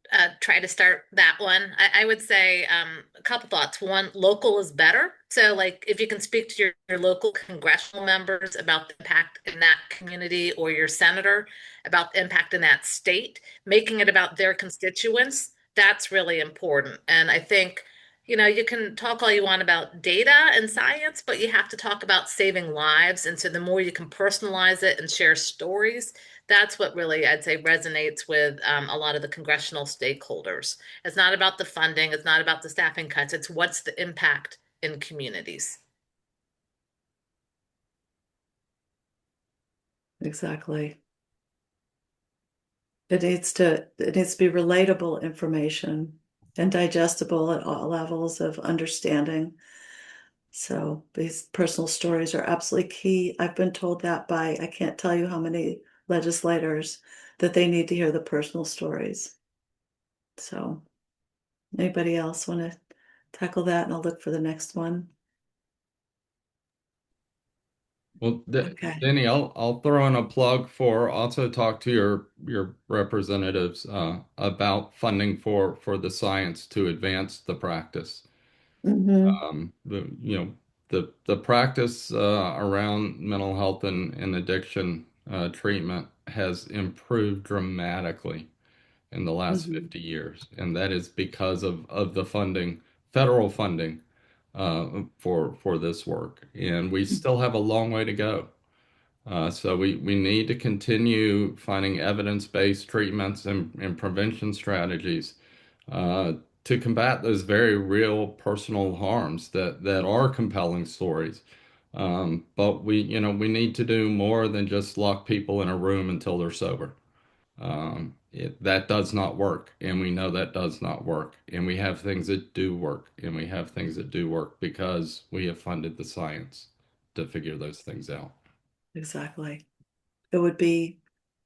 Speaker 4: try to start that one. I would say a couple thoughts. One, local is better. So, like, if you can speak to your local congressional members about the impact in that community, or your senator about the impact in that state, making it about their constituents, that's really important. And I think, you can talk all you want about data and science, but you have to talk about saving lives. And so the more you can personalize it and share stories, that's what really, I'd say, resonates with a lot of the congressional stakeholders. It's not about the funding, it's not about the staffing cuts, it's what's the impact in communities.
Speaker 2: Exactly. It needs to be relatable information and digestible at all levels of understanding. So these personal stories are absolutely key. I've been told that by, I can't tell you how many legislators, that they need to hear the personal stories. So anybody else want to tackle that? And I'll look for the next one.
Speaker 7: Well,
Speaker 2: Okay.
Speaker 7: Denny, I'll throw in a plug for also talk to your representatives about funding for the science to advance the practice. The practice around mental health and addiction treatment has improved dramatically in the last 50 years, and that is because of the funding, federal funding for this work. And we still have a long way to go. So we need to continue finding evidence-based treatments and prevention strategies to combat those very real personal harms that are compelling stories But we need to do more than just lock people in a room until they're sober. That does not work, and we know that does not work. And we have things that do work, and we have things that do work because we have funded the science to figure those things out.
Speaker 2: Exactly. It would be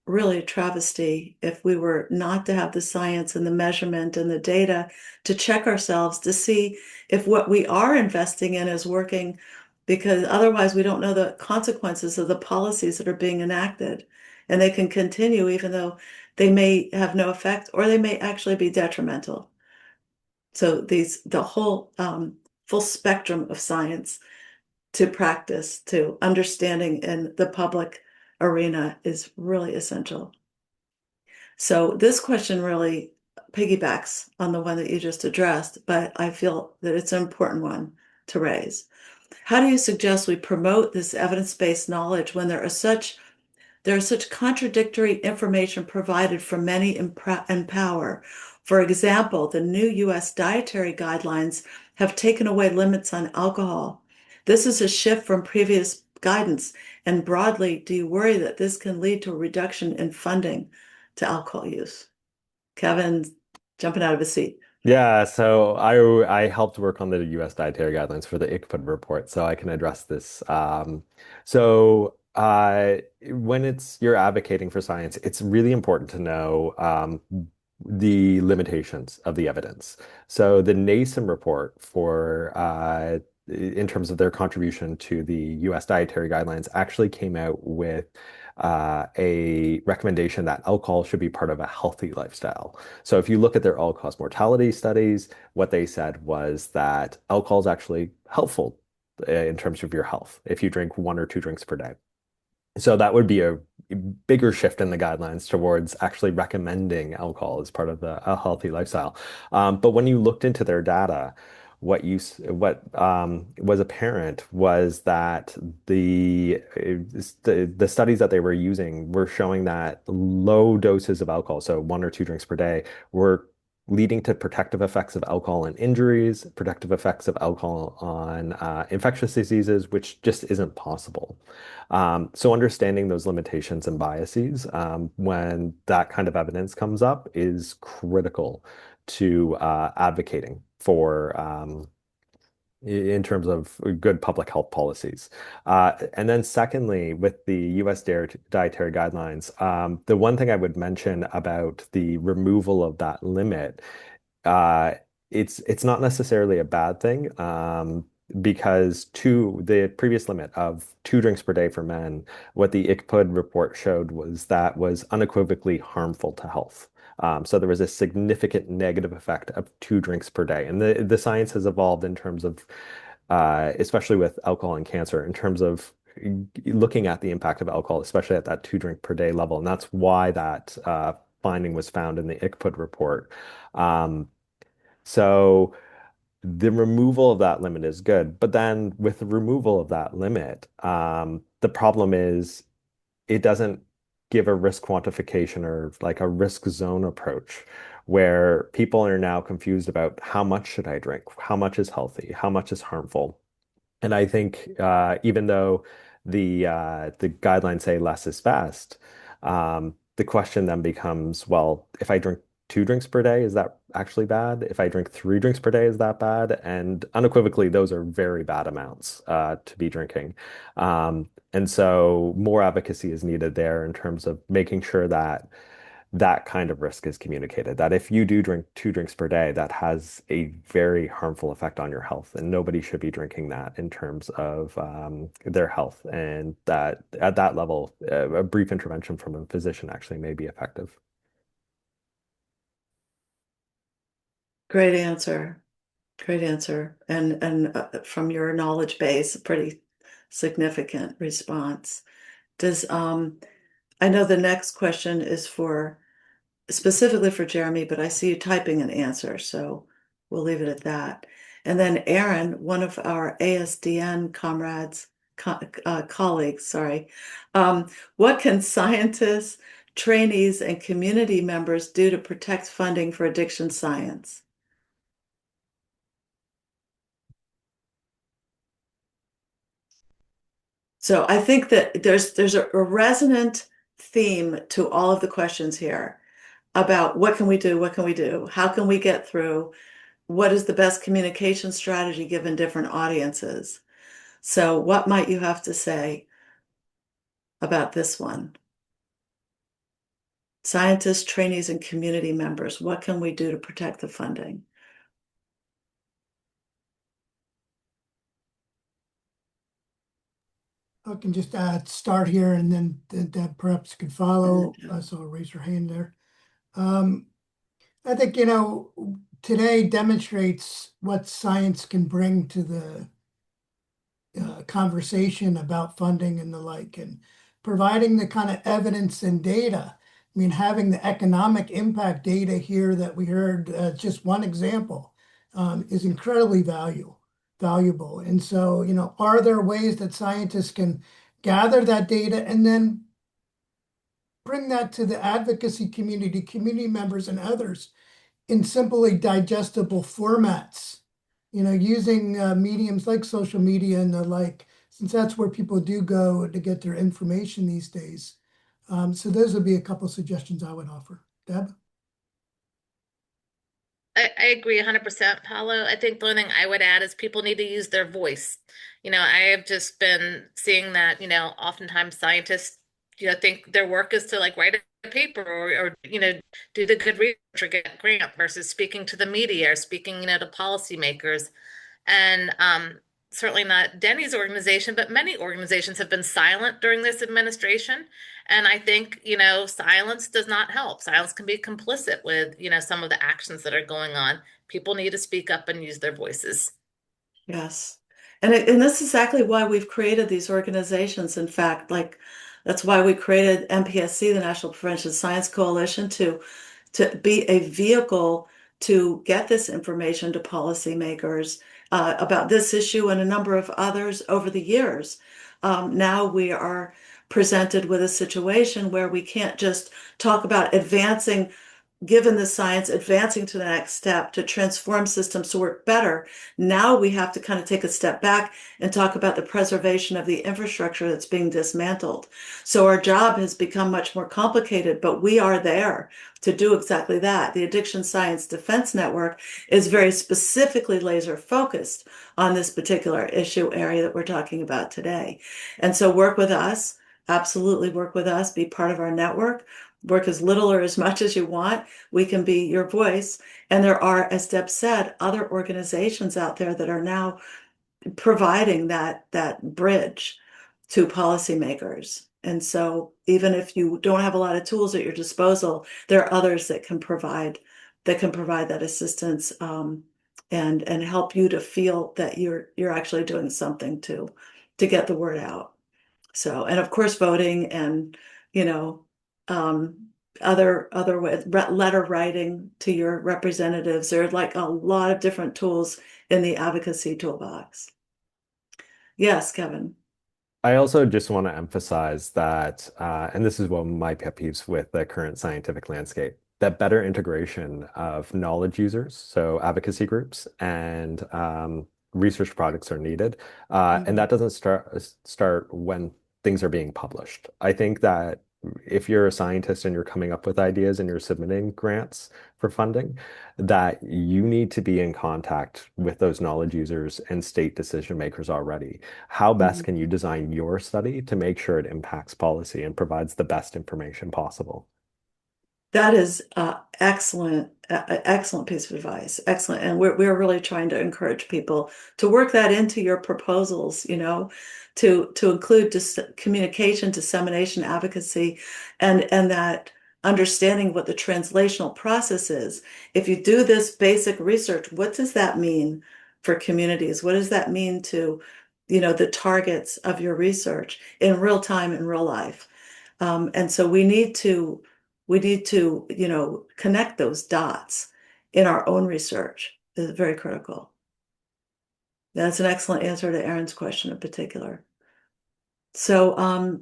Speaker 2: really a travesty if we were not to have the science and the measurement and the data to check ourselves to see if what we are investing in is working, because otherwise we don't know the consequences of the policies that are being enacted. And they can continue even though they may have no effect or they may actually be detrimental. So the whole full spectrum of science to practice, to understanding in the public arena is really essential. So this question really piggybacks on the one that you just addressed, but I feel that it's an important one to raise. How do you suggest we promote this evidence-based knowledge when there is such contradictory information provided from many in power? For example, the new U.S. dietary guidelines have taken away limits on alcohol. This is a shift from previous guidance. And broadly, do you worry that this can lead to a reduction in funding to alcohol use? Kevin, jumping out of his seat.
Speaker 6: Yeah, so I helped work on the U.S. dietary guidelines for the ICPUD report, so I can address this. When you're advocating for science, it's really important to know the limitations of the evidence. So the NASAM report in terms of their contribution to the U.S. dietary guidelines actually came out with a recommendation that alcohol should be part of a healthy lifestyle. So if you look at their all-cause mortality studies, what they said was that alcohol is actually helpful in terms of your health if you drink 1 or 2 drinks per day. So that would be a bigger shift in the guidelines towards actually recommending alcohol as part of a healthy lifestyle. But when you looked into their data, what was apparent was that the studies that they were using were showing that low doses of alcohol, so 1 or 2 drinks per day, were leading to protective effects of alcohol on injuries, protective effects of alcohol on infectious diseases, which just isn't possible. So understanding those limitations and biases when that kind of evidence comes up is critical to advocating for in terms of good public health policies. And then secondly, with the U.S. dietary guidelines, the one thing I would mention about the removal of that limit, it's not necessarily a bad thing, because the previous limit of 2 drinks per day for men, what the ICPUD report showed was that was unequivocally harmful to health. So there was a significant negative effect of 2 drinks per day. And the science has evolved in terms of, especially with alcohol and cancer, in terms of looking at the impact of alcohol, especially at that 2 drink per day level. And that's why that finding was found in the ICPUD report. So the removal of that limit is good. But then with the removal of that limit, the problem is it doesn't give a risk quantification or like a risk zone approach where people are now confused about how much should I drink, how much is healthy, how much is harmful. And I think even though the guidelines say less is best, the question then becomes, well, if I drink 2 drinks per day, is that actually bad? If I drink 3 drinks per day, is that bad? And unequivocally, those are very bad amounts to be drinking. And so more advocacy is needed there in terms of making sure that that kind of risk is communicated, that if you do drink 2 drinks per day, that has a very harmful effect on your health, and nobody should be drinking that in terms of their health. And that at that level, a brief intervention from a physician actually may be effective.
Speaker 2: Great answer. Great answer. And from your knowledge base, a pretty significant response. I know the next question is specifically for Jeremy, but I see you typing an answer, so we'll leave it at that. And then Aaron, one of our ASDN colleagues, sorry. What can scientists, trainees, and community members do to protect funding for addiction science? So I think that there's a resonant theme to all of the questions here about what can we do? What can we do? How can we get through? What is the best communication strategy given different audiences? So what might you have to say about this one? Scientists, trainees, and community members, what can we do to protect the funding?
Speaker 5: I can just start here and then Deb perhaps could follow.
Speaker 2: Yeah.
Speaker 5: So raise your hand there. I think, today demonstrates what science can bring to the conversation about funding and the like, and providing the kind of evidence and data. I mean, having the economic impact data here that we heard, just one example, is incredibly valuable. And so, are there ways that scientists can gather that data and then bring that to the advocacy community members and others in simply digestible formats, using mediums like social media and the like, since that's where people do go to get their information these days. So those would be a couple suggestions I would offer. Deb?
Speaker 4: I agree 100%, Paolo. I think the only thing I would add is people need to use their voice. I have just been seeing that, oftentimes scientists, think their work is to like write a paper or do the good research or get a grant versus speaking to the media or speaking, to policymakers. And certainly not Denny's organization, but many organizations have been silent during this administration. And I think, silence does not help. Silence can be complicit with, some of the actions that are going on. People need to speak up and use their voices.
Speaker 2: Yes. And this is exactly why we've created these organizations. In fact, that's why we created NPSC, the National Prevention Science Coalition, to be a vehicle to get this information to policymakers about this issue and a number of others over the years. Now we are presented with a situation where we can't just talk about advancing, given the science, advancing to the next step to transform systems to work better. Now we have to kind of take a step back and talk about the preservation of the infrastructure that's being dismantled. So our job has become much more complicated, but we are there to do exactly that. The Addiction Science Defense Network is very specifically laser focused on this particular issue area that we're talking about today. And so work with us, absolutely work with us, be part of our network. Work as little or as much as you want. We can be your voice. And there are, as Deb said, other organizations out there that are now providing that bridge to policymakers. And so even if you don't have a lot of tools at your disposal, there are others that can provide that assistance and help you to feel that you're actually doing something to get the word out. So, and of course, voting and other ways, letter writing to your representatives. There are like a lot of different tools in the advocacy toolbox. Yes, Kevin.
Speaker 6: I also just want to emphasize that, and this is one of my pet peeves with the current scientific landscape, that better integration of knowledge users, so advocacy groups and research projects are needed. And that doesn't start when things are being published. I think that if you're a scientist and you're coming up with ideas and you're submitting grants for funding, that you need to be in contact with those knowledge users and state decision makers already. How best can you design your study to make sure it impacts policy and provides the best information possible?
Speaker 2: That is excellent piece of advice. Excellent. And we're really trying to encourage people to work that into your proposals, to include communication, dissemination, advocacy, and that understanding what the translational process is. If you do this basic research, what does that mean for communities? What does that mean to, the targets of your research in real time, in real life? And so we need to, connect those dots in our own research. Is very critical. That's an excellent answer to Aaron's question in particular. So,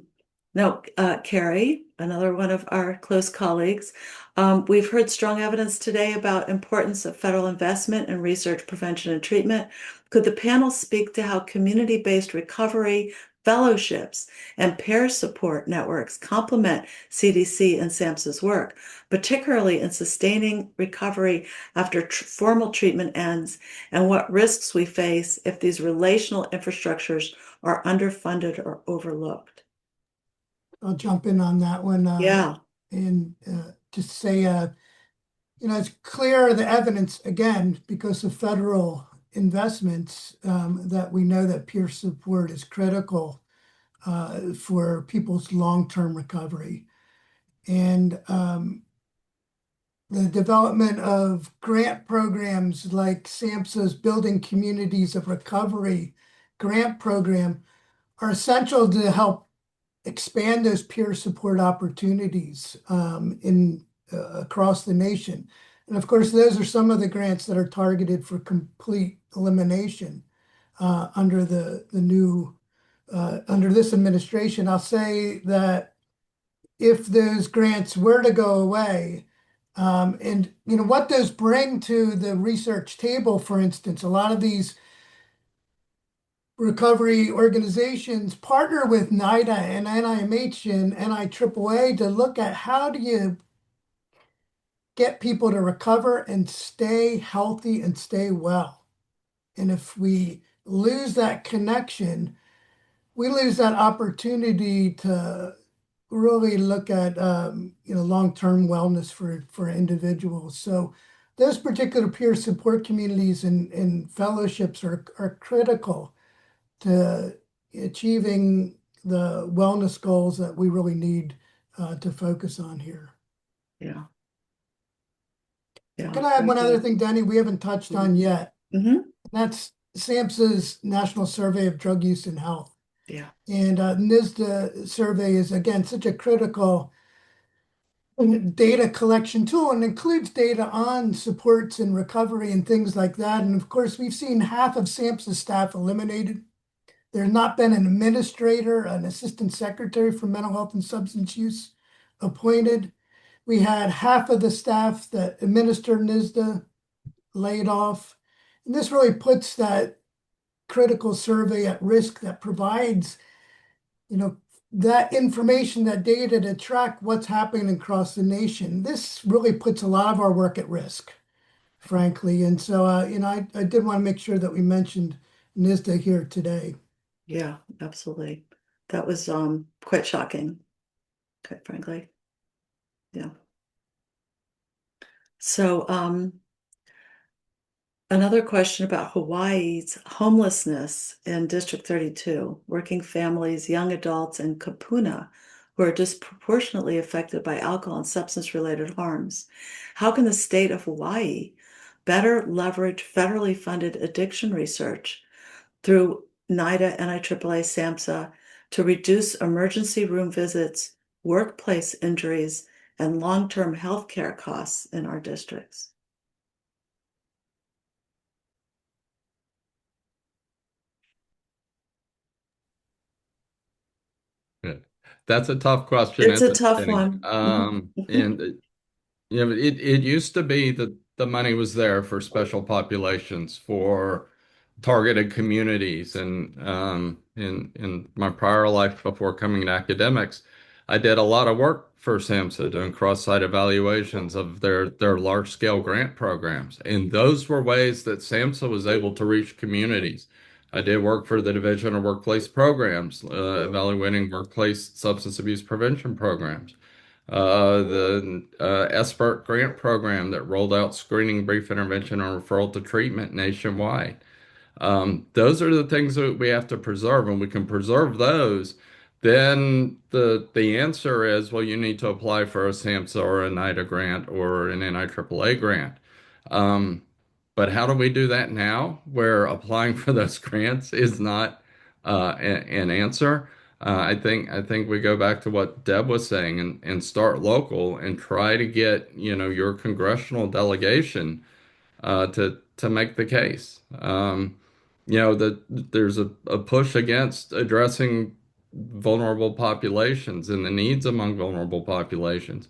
Speaker 2: no, Carrie, another one of our close colleagues. We've heard strong evidence today about importance of federal investment in research, prevention, and treatment. Could the panel speak to how community-based recovery, Fellowships and peer support networks complement CDC and SAMHSA's work, particularly in sustaining recovery after formal treatment ends and what risks we face if these relational infrastructures are underfunded or overlooked.
Speaker 5: I'll jump in on that one.
Speaker 2: Yeah.
Speaker 5: And just say, it's clear the evidence, again, because of federal investments, that we know that peer support is critical for people's long-term recovery. And the development of grant programs like SAMHSA's Building Communities of Recovery grant program are essential to help expand those peer support opportunities across the nation. And of course, those are some of the grants that are targeted for complete elimination under the new under this administration. I'll say that if those grants were to go away, and what those bring to the research table, for instance, a lot of these recovery organizations partner with NIDA and NIMH and NIAAA to look at how do you get people to recover and stay healthy and stay well. And if we lose that connection, we lose that opportunity to really look at long-term wellness for individuals. So those particular peer support communities and fellowships are critical to achieving the wellness goals that we really need to focus on here.
Speaker 2: Yeah. Yeah.
Speaker 5: Can I add one other thing, Danny, we haven't touched on yet?
Speaker 2: Mm-hmm.
Speaker 5: That's SAMHSA's National Survey of Drug Use and Health.
Speaker 2: Yeah.
Speaker 5: And NISDA survey is, again, such a critical data collection tool and includes data on supports and recovery and things like that. And of course, we've seen half of SAMHSA staff eliminated. There's not been an administrator, an assistant secretary for mental health and substance use appointed. We had half of the staff that administer NISDA laid off. And this really puts that critical survey at risk that provides, that information, that data to track what's happening across the nation. This really puts a lot of our work at risk, frankly. And so, I did want to make sure that we mentioned NISDA here today.
Speaker 2: Yeah, absolutely. That was quite shocking, quite frankly. Yeah. So another question about Hawaii's homelessness in District 32, working families, young adults, and kapuna who are disproportionately affected by alcohol and substance-related harms. How can the state of Hawaii better leverage federally funded addiction research through NIDA, NIAAA, SAMHSA to reduce emergency room visits, workplace injuries, and long-term health care costs in our districts?
Speaker 7: Good. That's a tough question
Speaker 2: It's
Speaker 7: at
Speaker 2: a
Speaker 7: the
Speaker 2: tough
Speaker 7: beginning.
Speaker 2: one. Mhm.
Speaker 7: And it used to be that the money was there for special populations, for targeted communities. And in my prior life before coming to academics, I did a lot of work for SAMHSA doing cross-site evaluations of their large-scale grant programs. And those were ways that SAMHSA was able to reach communities. I did work for the Division of Workplace Programs, evaluating workplace substance abuse prevention programs. The SBIRT grant program that rolled out screening, brief intervention, and referral to treatment nationwide. Those are the things that we have to preserve, and we can preserve those. Then the answer is, well, you need to apply for a SAMHSA or a NIDA grant or an NIAAA grant. But how do we do that now, where applying for those grants is not an answer? I think we go back to what Deb was saying and start local and try to get your congressional delegation to make the case. There's a push against addressing vulnerable populations and the needs among vulnerable populations.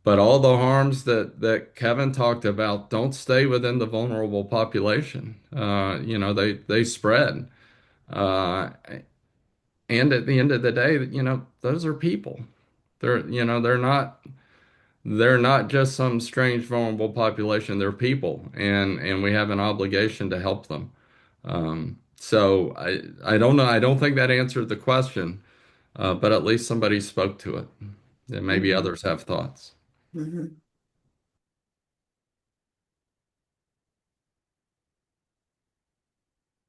Speaker 7: But all the harms that Kevin talked about don't stay within the vulnerable population. They spread. And at the end of the day, those are people. They're not just some strange vulnerable population. They're people, and we have an obligation to help them. So I don't know. I don't think that answered the question, but at least somebody spoke to it. And maybe
Speaker 2: Mhm.
Speaker 7: others have thoughts.
Speaker 2: Mhm.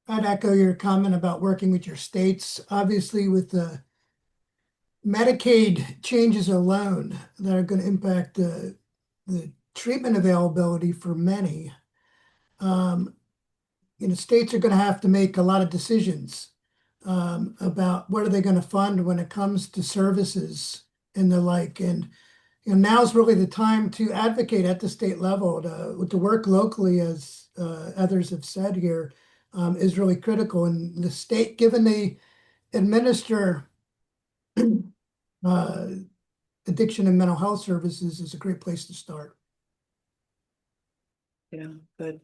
Speaker 5: I'd echo your comment about working with your states. Obviously, with the Medicaid changes alone that are going to impact the treatment availability for many, states are going to have to make a lot of decisions about what are they going to fund when it comes to services and the like. And now's really the time to advocate at the state level to work locally, as others have said here, is really critical. And the state, given they administer uh, addiction and mental health services, is a great place to start.
Speaker 2: Yeah, good.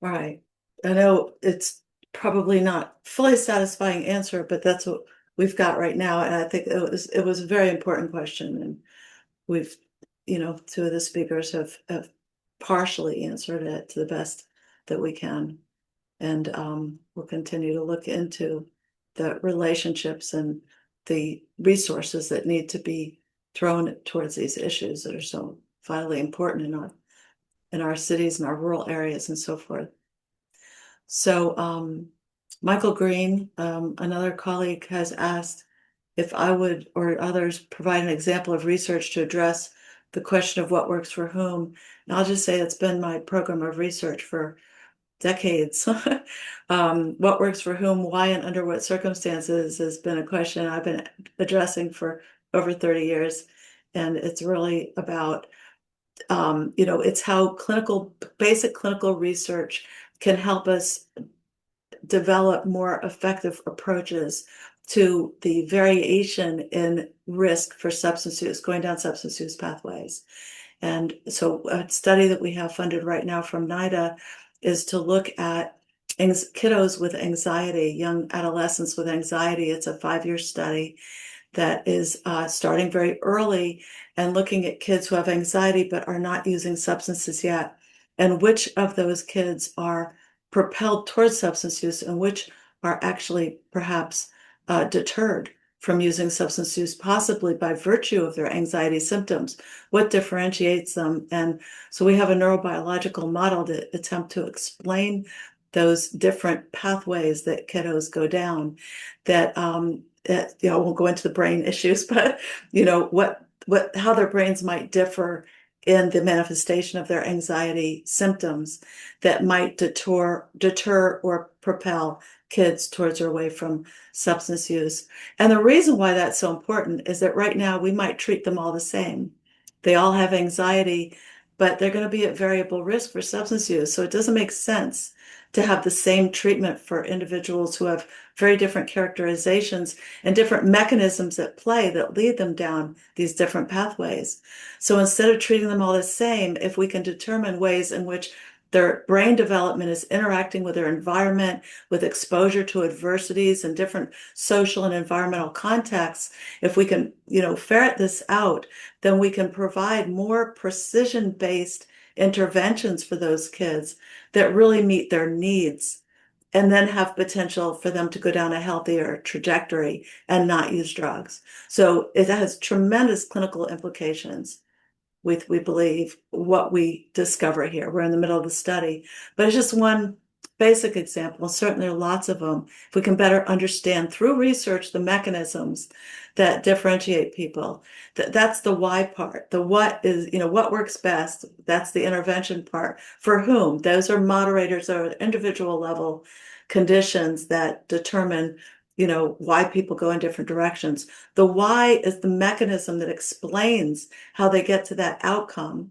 Speaker 2: All right. I know it's probably not fully satisfying answer, but that's what we've got right now. And I think it was a very important question. And we've, two of the speakers have partially answered it to the best that we can. And we'll continue to look into the relationships and the resources that need to be thrown towards these issues that are so vitally important in our cities and our rural areas and so forth. So Michael Green, another colleague, has asked if I would or others provide an example of research to address the question of what works for whom. And I'll just say it's been my program of research for decades. What works for whom, why, and under what circumstances has been a question I've been addressing for over 30 years. And it's really about, it's how basic clinical research can help us develop more effective approaches to the variation in risk for substance use, going down substance use pathways. And so a study that we have funded right now from NIDA is to look at kiddos with anxiety, young adolescents with anxiety. It's a 5-year study that is starting very early and looking at kids who have anxiety but are not using substances yet, and which of those kids are propelled towards substance use and which are actually perhaps deterred from using substance use, possibly by virtue of their anxiety symptoms. What differentiates them? And so we have a neurobiological model to attempt to explain those different pathways that kiddos go down that I won't go into the brain issues, but how their brains might differ in the manifestation of their anxiety symptoms that might deter or propel kids towards or away from substance use. And the reason why that's so important is that right now we might treat them all the same. They all have anxiety, but they're going to be at variable risk for substance use. So it doesn't make sense to have the same treatment for individuals who have very different characterizations and different mechanisms at play that lead them down these different pathways. So instead of treating them all the same, if we can determine ways in which their brain development is interacting with their environment, with exposure to adversities and different social and environmental contexts, if we can, ferret this out, then we can provide more precision-based interventions for those kids that really meet their needs, and then have potential for them to go down a healthier trajectory and not use drugs. So it has tremendous clinical implications with, we believe, what we discover here. We're in the middle of the study, but it's just one basic example. Certainly there are lots of them. If we can better understand through research the mechanisms that differentiate people, that's the why part. The what is, what works best. That's the intervention part. For whom? Those are moderators or individual level conditions that determine why people go in different directions. The why is the mechanism that explains how they get to that outcome.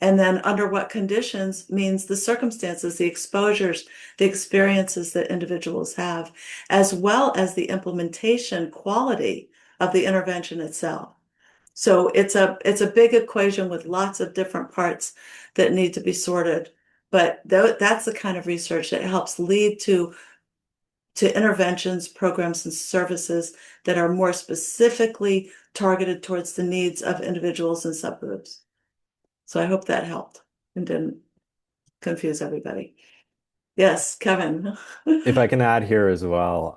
Speaker 2: And then under what conditions means the circumstances, the exposures, the experiences that individuals have, as well as the implementation quality of the intervention itself. So it's a big equation with lots of different parts that need to be sorted. But that's the kind of research that helps lead to to interventions, programs, and services that are more specifically targeted towards the needs of individuals and subgroups. So I hope that helped and didn't confuse everybody. Yes, Kevin.
Speaker 6: If I can add here as well,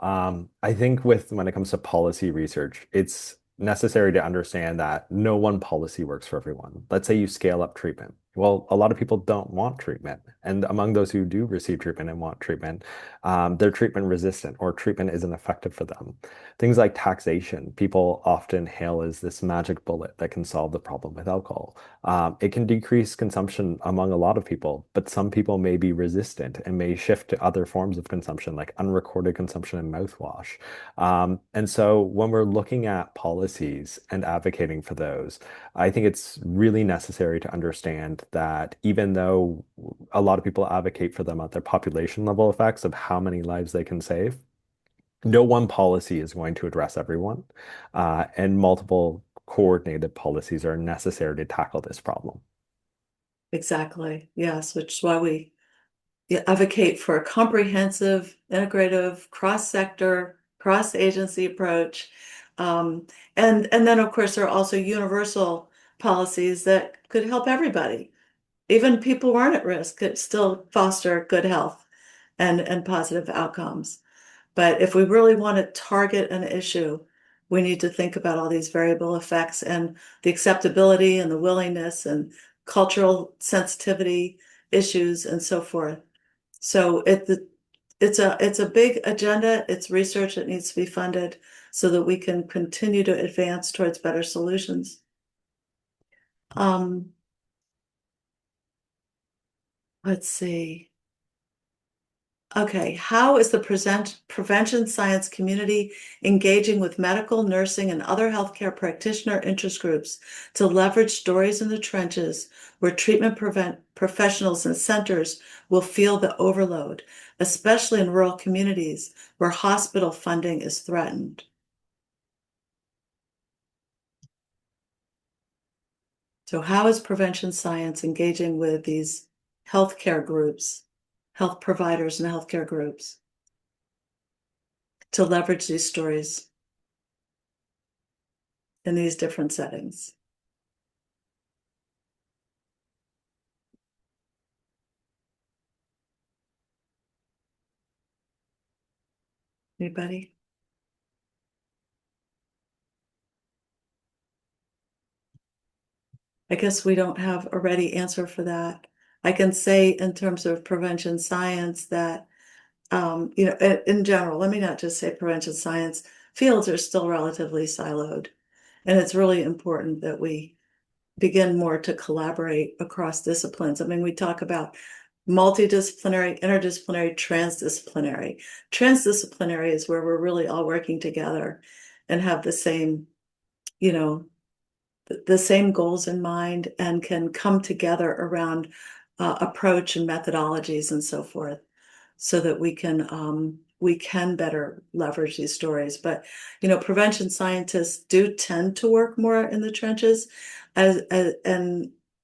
Speaker 6: I think when it comes to policy research, it's necessary to understand that no one policy works for everyone. Let's say you scale up treatment. Well, a lot of people don't want treatment. And among those who do receive treatment and want treatment, they're treatment resistant or treatment isn't effective for them. Things like taxation, people often hail as this magic bullet that can solve the problem with alcohol. It can decrease consumption among a lot of people, but some people may be resistant and may shift to other forms of consumption, like unrecorded consumption and mouthwash. And so when we're looking at policies and advocating for those, I think it's really necessary to understand that even though a lot of people advocate for them at their population level effects of how many lives they can save, no one policy is going to address everyone, and multiple coordinated policies are necessary to tackle this problem.
Speaker 2: Exactly. Yes, which is why we advocate for a comprehensive, integrative, cross-sector, cross-agency approach. And then, of course, there are also universal policies that could help everybody. Even people who aren't at risk could still foster good health and positive outcomes. But if we really want to target an issue, we need to think about all these variable effects and the acceptability and the willingness and cultural sensitivity issues and so forth. So it's a big agenda. It's research that needs to be funded so that we can continue to advance towards better solutions. Let's see. Okay, how is the prevention science community engaging with medical, nursing, and other healthcare practitioner interest groups to leverage stories in the trenches where treatment professionals and centers will feel the overload, especially in rural communities where hospital funding is threatened? So how is prevention science engaging with these healthcare groups, health providers and healthcare groups to leverage these stories in these different settings? Anybody? I guess we don't have a ready answer for that. I can say in terms of prevention science that, in general, let me not just say prevention science, fields are still relatively siloed. And it's really important that we begin more to collaborate across disciplines. I mean, we talk about multidisciplinary, interdisciplinary, transdisciplinary. Transdisciplinary is where we're really all working together and have the same, the same goals in mind and can come together around approach and methodologies and so forth, so that we can better leverage these stories. But prevention scientists do tend to work more in the trenches, and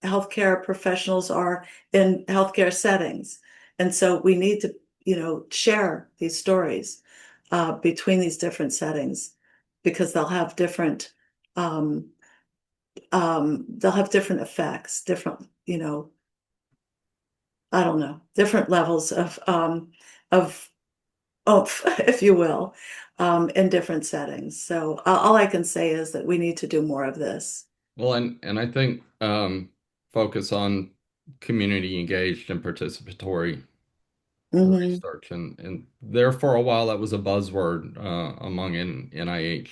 Speaker 2: healthcare professionals are in healthcare settings, and so we need to share these stories between these different settings, because they'll have different effects, different, I don't know, different levels of if you will, in different settings. So all I can say is that we need to do more of this.
Speaker 7: Well, and I think focus on community engaged and participatory research, and there for a while that was a buzzword among NIH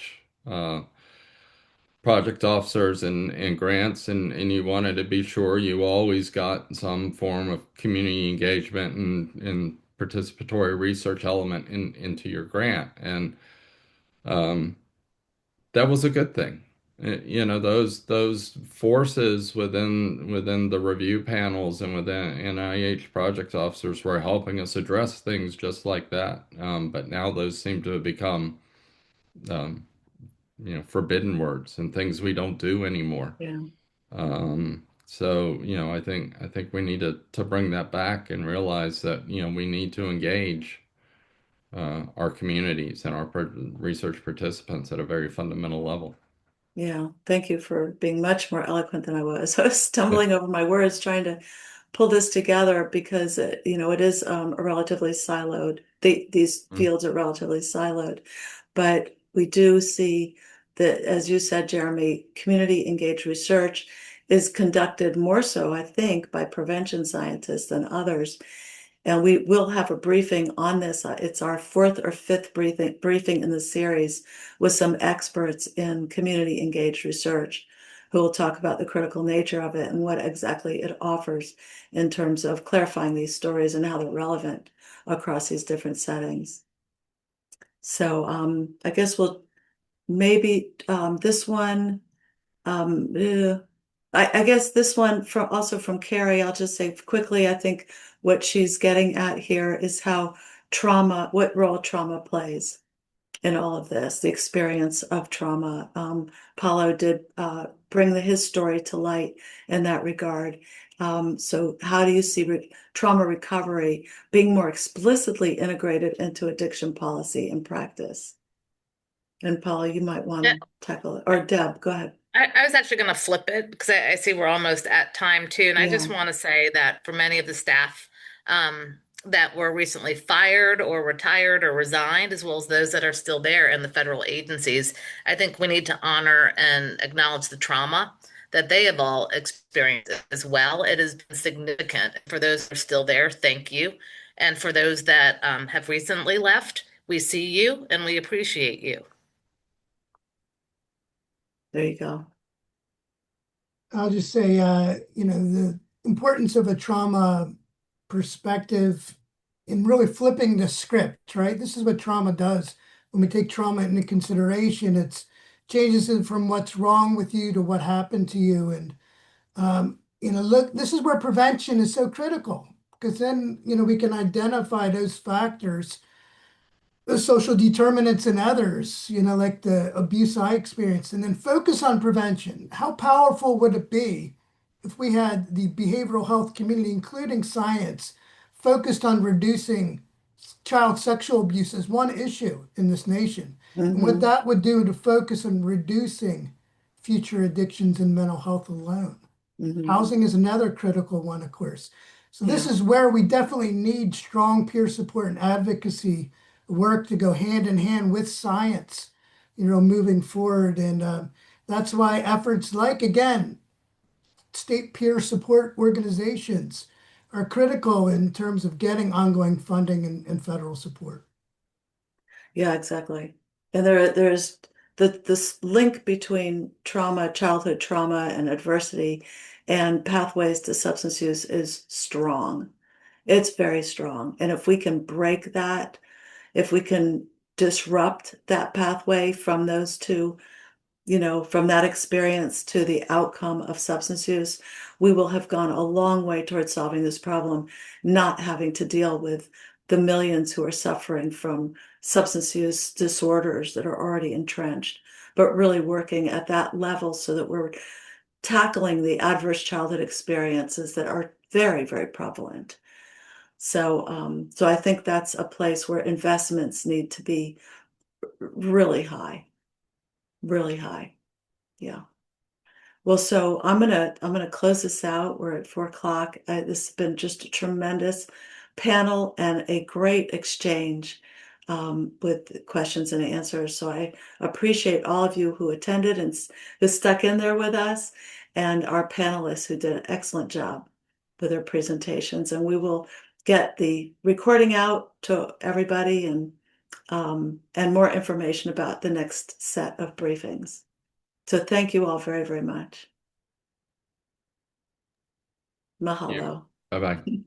Speaker 7: project officers and grants, and you wanted to be sure you always got some form of community engagement and participatory research element into your grant, and that was a good thing. Those forces within the review panels and within NIH project officers were helping us address things just like that. But now those seem to have become um, forbidden words and things we don't do anymore.
Speaker 2: Yeah.
Speaker 7: So, I think we need to bring that back and realize that, we need to engage our communities and our research participants at a very fundamental level.
Speaker 2: Yeah, thank you for being much more eloquent than I was. I was stumbling over my words trying to pull this together because it is a relatively siloed. These fields are relatively siloed, but we do see that, as you said, Jeremy, community engaged research is conducted more so, I think, by prevention scientists than others. And we will have a briefing on this. It's our fourth or fifth briefing in the series with some experts in community engaged research who will talk about the critical nature of it and what exactly it offers in terms of clarifying these stories and how they're relevant across these different settings. So I guess we'll maybe this one, I guess this one also from Carrie, I'll just say quickly, I think what she's getting at here is what role trauma plays in all of this, the experience of trauma. Paulo did bring his story to light in that regard. So how do you see trauma recovery being more explicitly integrated into addiction policy and practice? And Paulo, you might want to tackle it. Or Deb, go ahead.
Speaker 4: I was actually going to flip it because I see we're almost at time too. And I just want to say that for many of the staff that were recently fired or retired or resigned, as well as those that are still there in the federal agencies, I think we need to honor and acknowledge the trauma that they have all experienced as well. It has been significant. For those who are still there, thank you. And for those that have recently left, we see you and we appreciate you.
Speaker 2: There you go.
Speaker 5: I'll just say, the importance of a trauma perspective in really flipping the script, right? This is what trauma does. When we take trauma into consideration, it changes it from what's wrong with you to what happened to you. And, look, this is where prevention is so critical because then, we can identify those factors, the social determinants in others, like the abuse I experienced, and then focus on prevention. How powerful would it be if we had the behavioral health community, including science, focused on reducing child sexual abuse as one issue in this nation? And what that would do to focus on reducing future addictions and mental health alone. Housing is another critical one, of course. So this is where we definitely need strong peer support and advocacy work to go hand in hand with science, moving forward. And that's why efforts like, again, state peer support organizations are critical in terms of getting ongoing funding and federal support.
Speaker 2: Yeah, exactly. And there's this link between trauma, childhood trauma and adversity and pathways to substance use is strong. It's very strong. And if we can break that, if we can disrupt that pathway from those two, from that experience to the outcome of substance use, we will have gone a long way towards solving this problem, not having to deal with the millions who are suffering from substance use disorders that are already entrenched, but really working at that level so that we're tackling the adverse childhood experiences that are very, very prevalent. So I think that's a place where investments need to be really high. Really high. Yeah. Well, so I'm gonna close this out. We're at 4 o'clock. This has been just a tremendous panel and a great exchange with questions and answers. So I appreciate all of you who attended and who stuck in there with us, and our panelists who did an excellent job with their presentations. And we will get the recording out to everybody and more information about the next set of briefings. So thank you all very, very much. Mahalo.
Speaker 7: Bye-bye.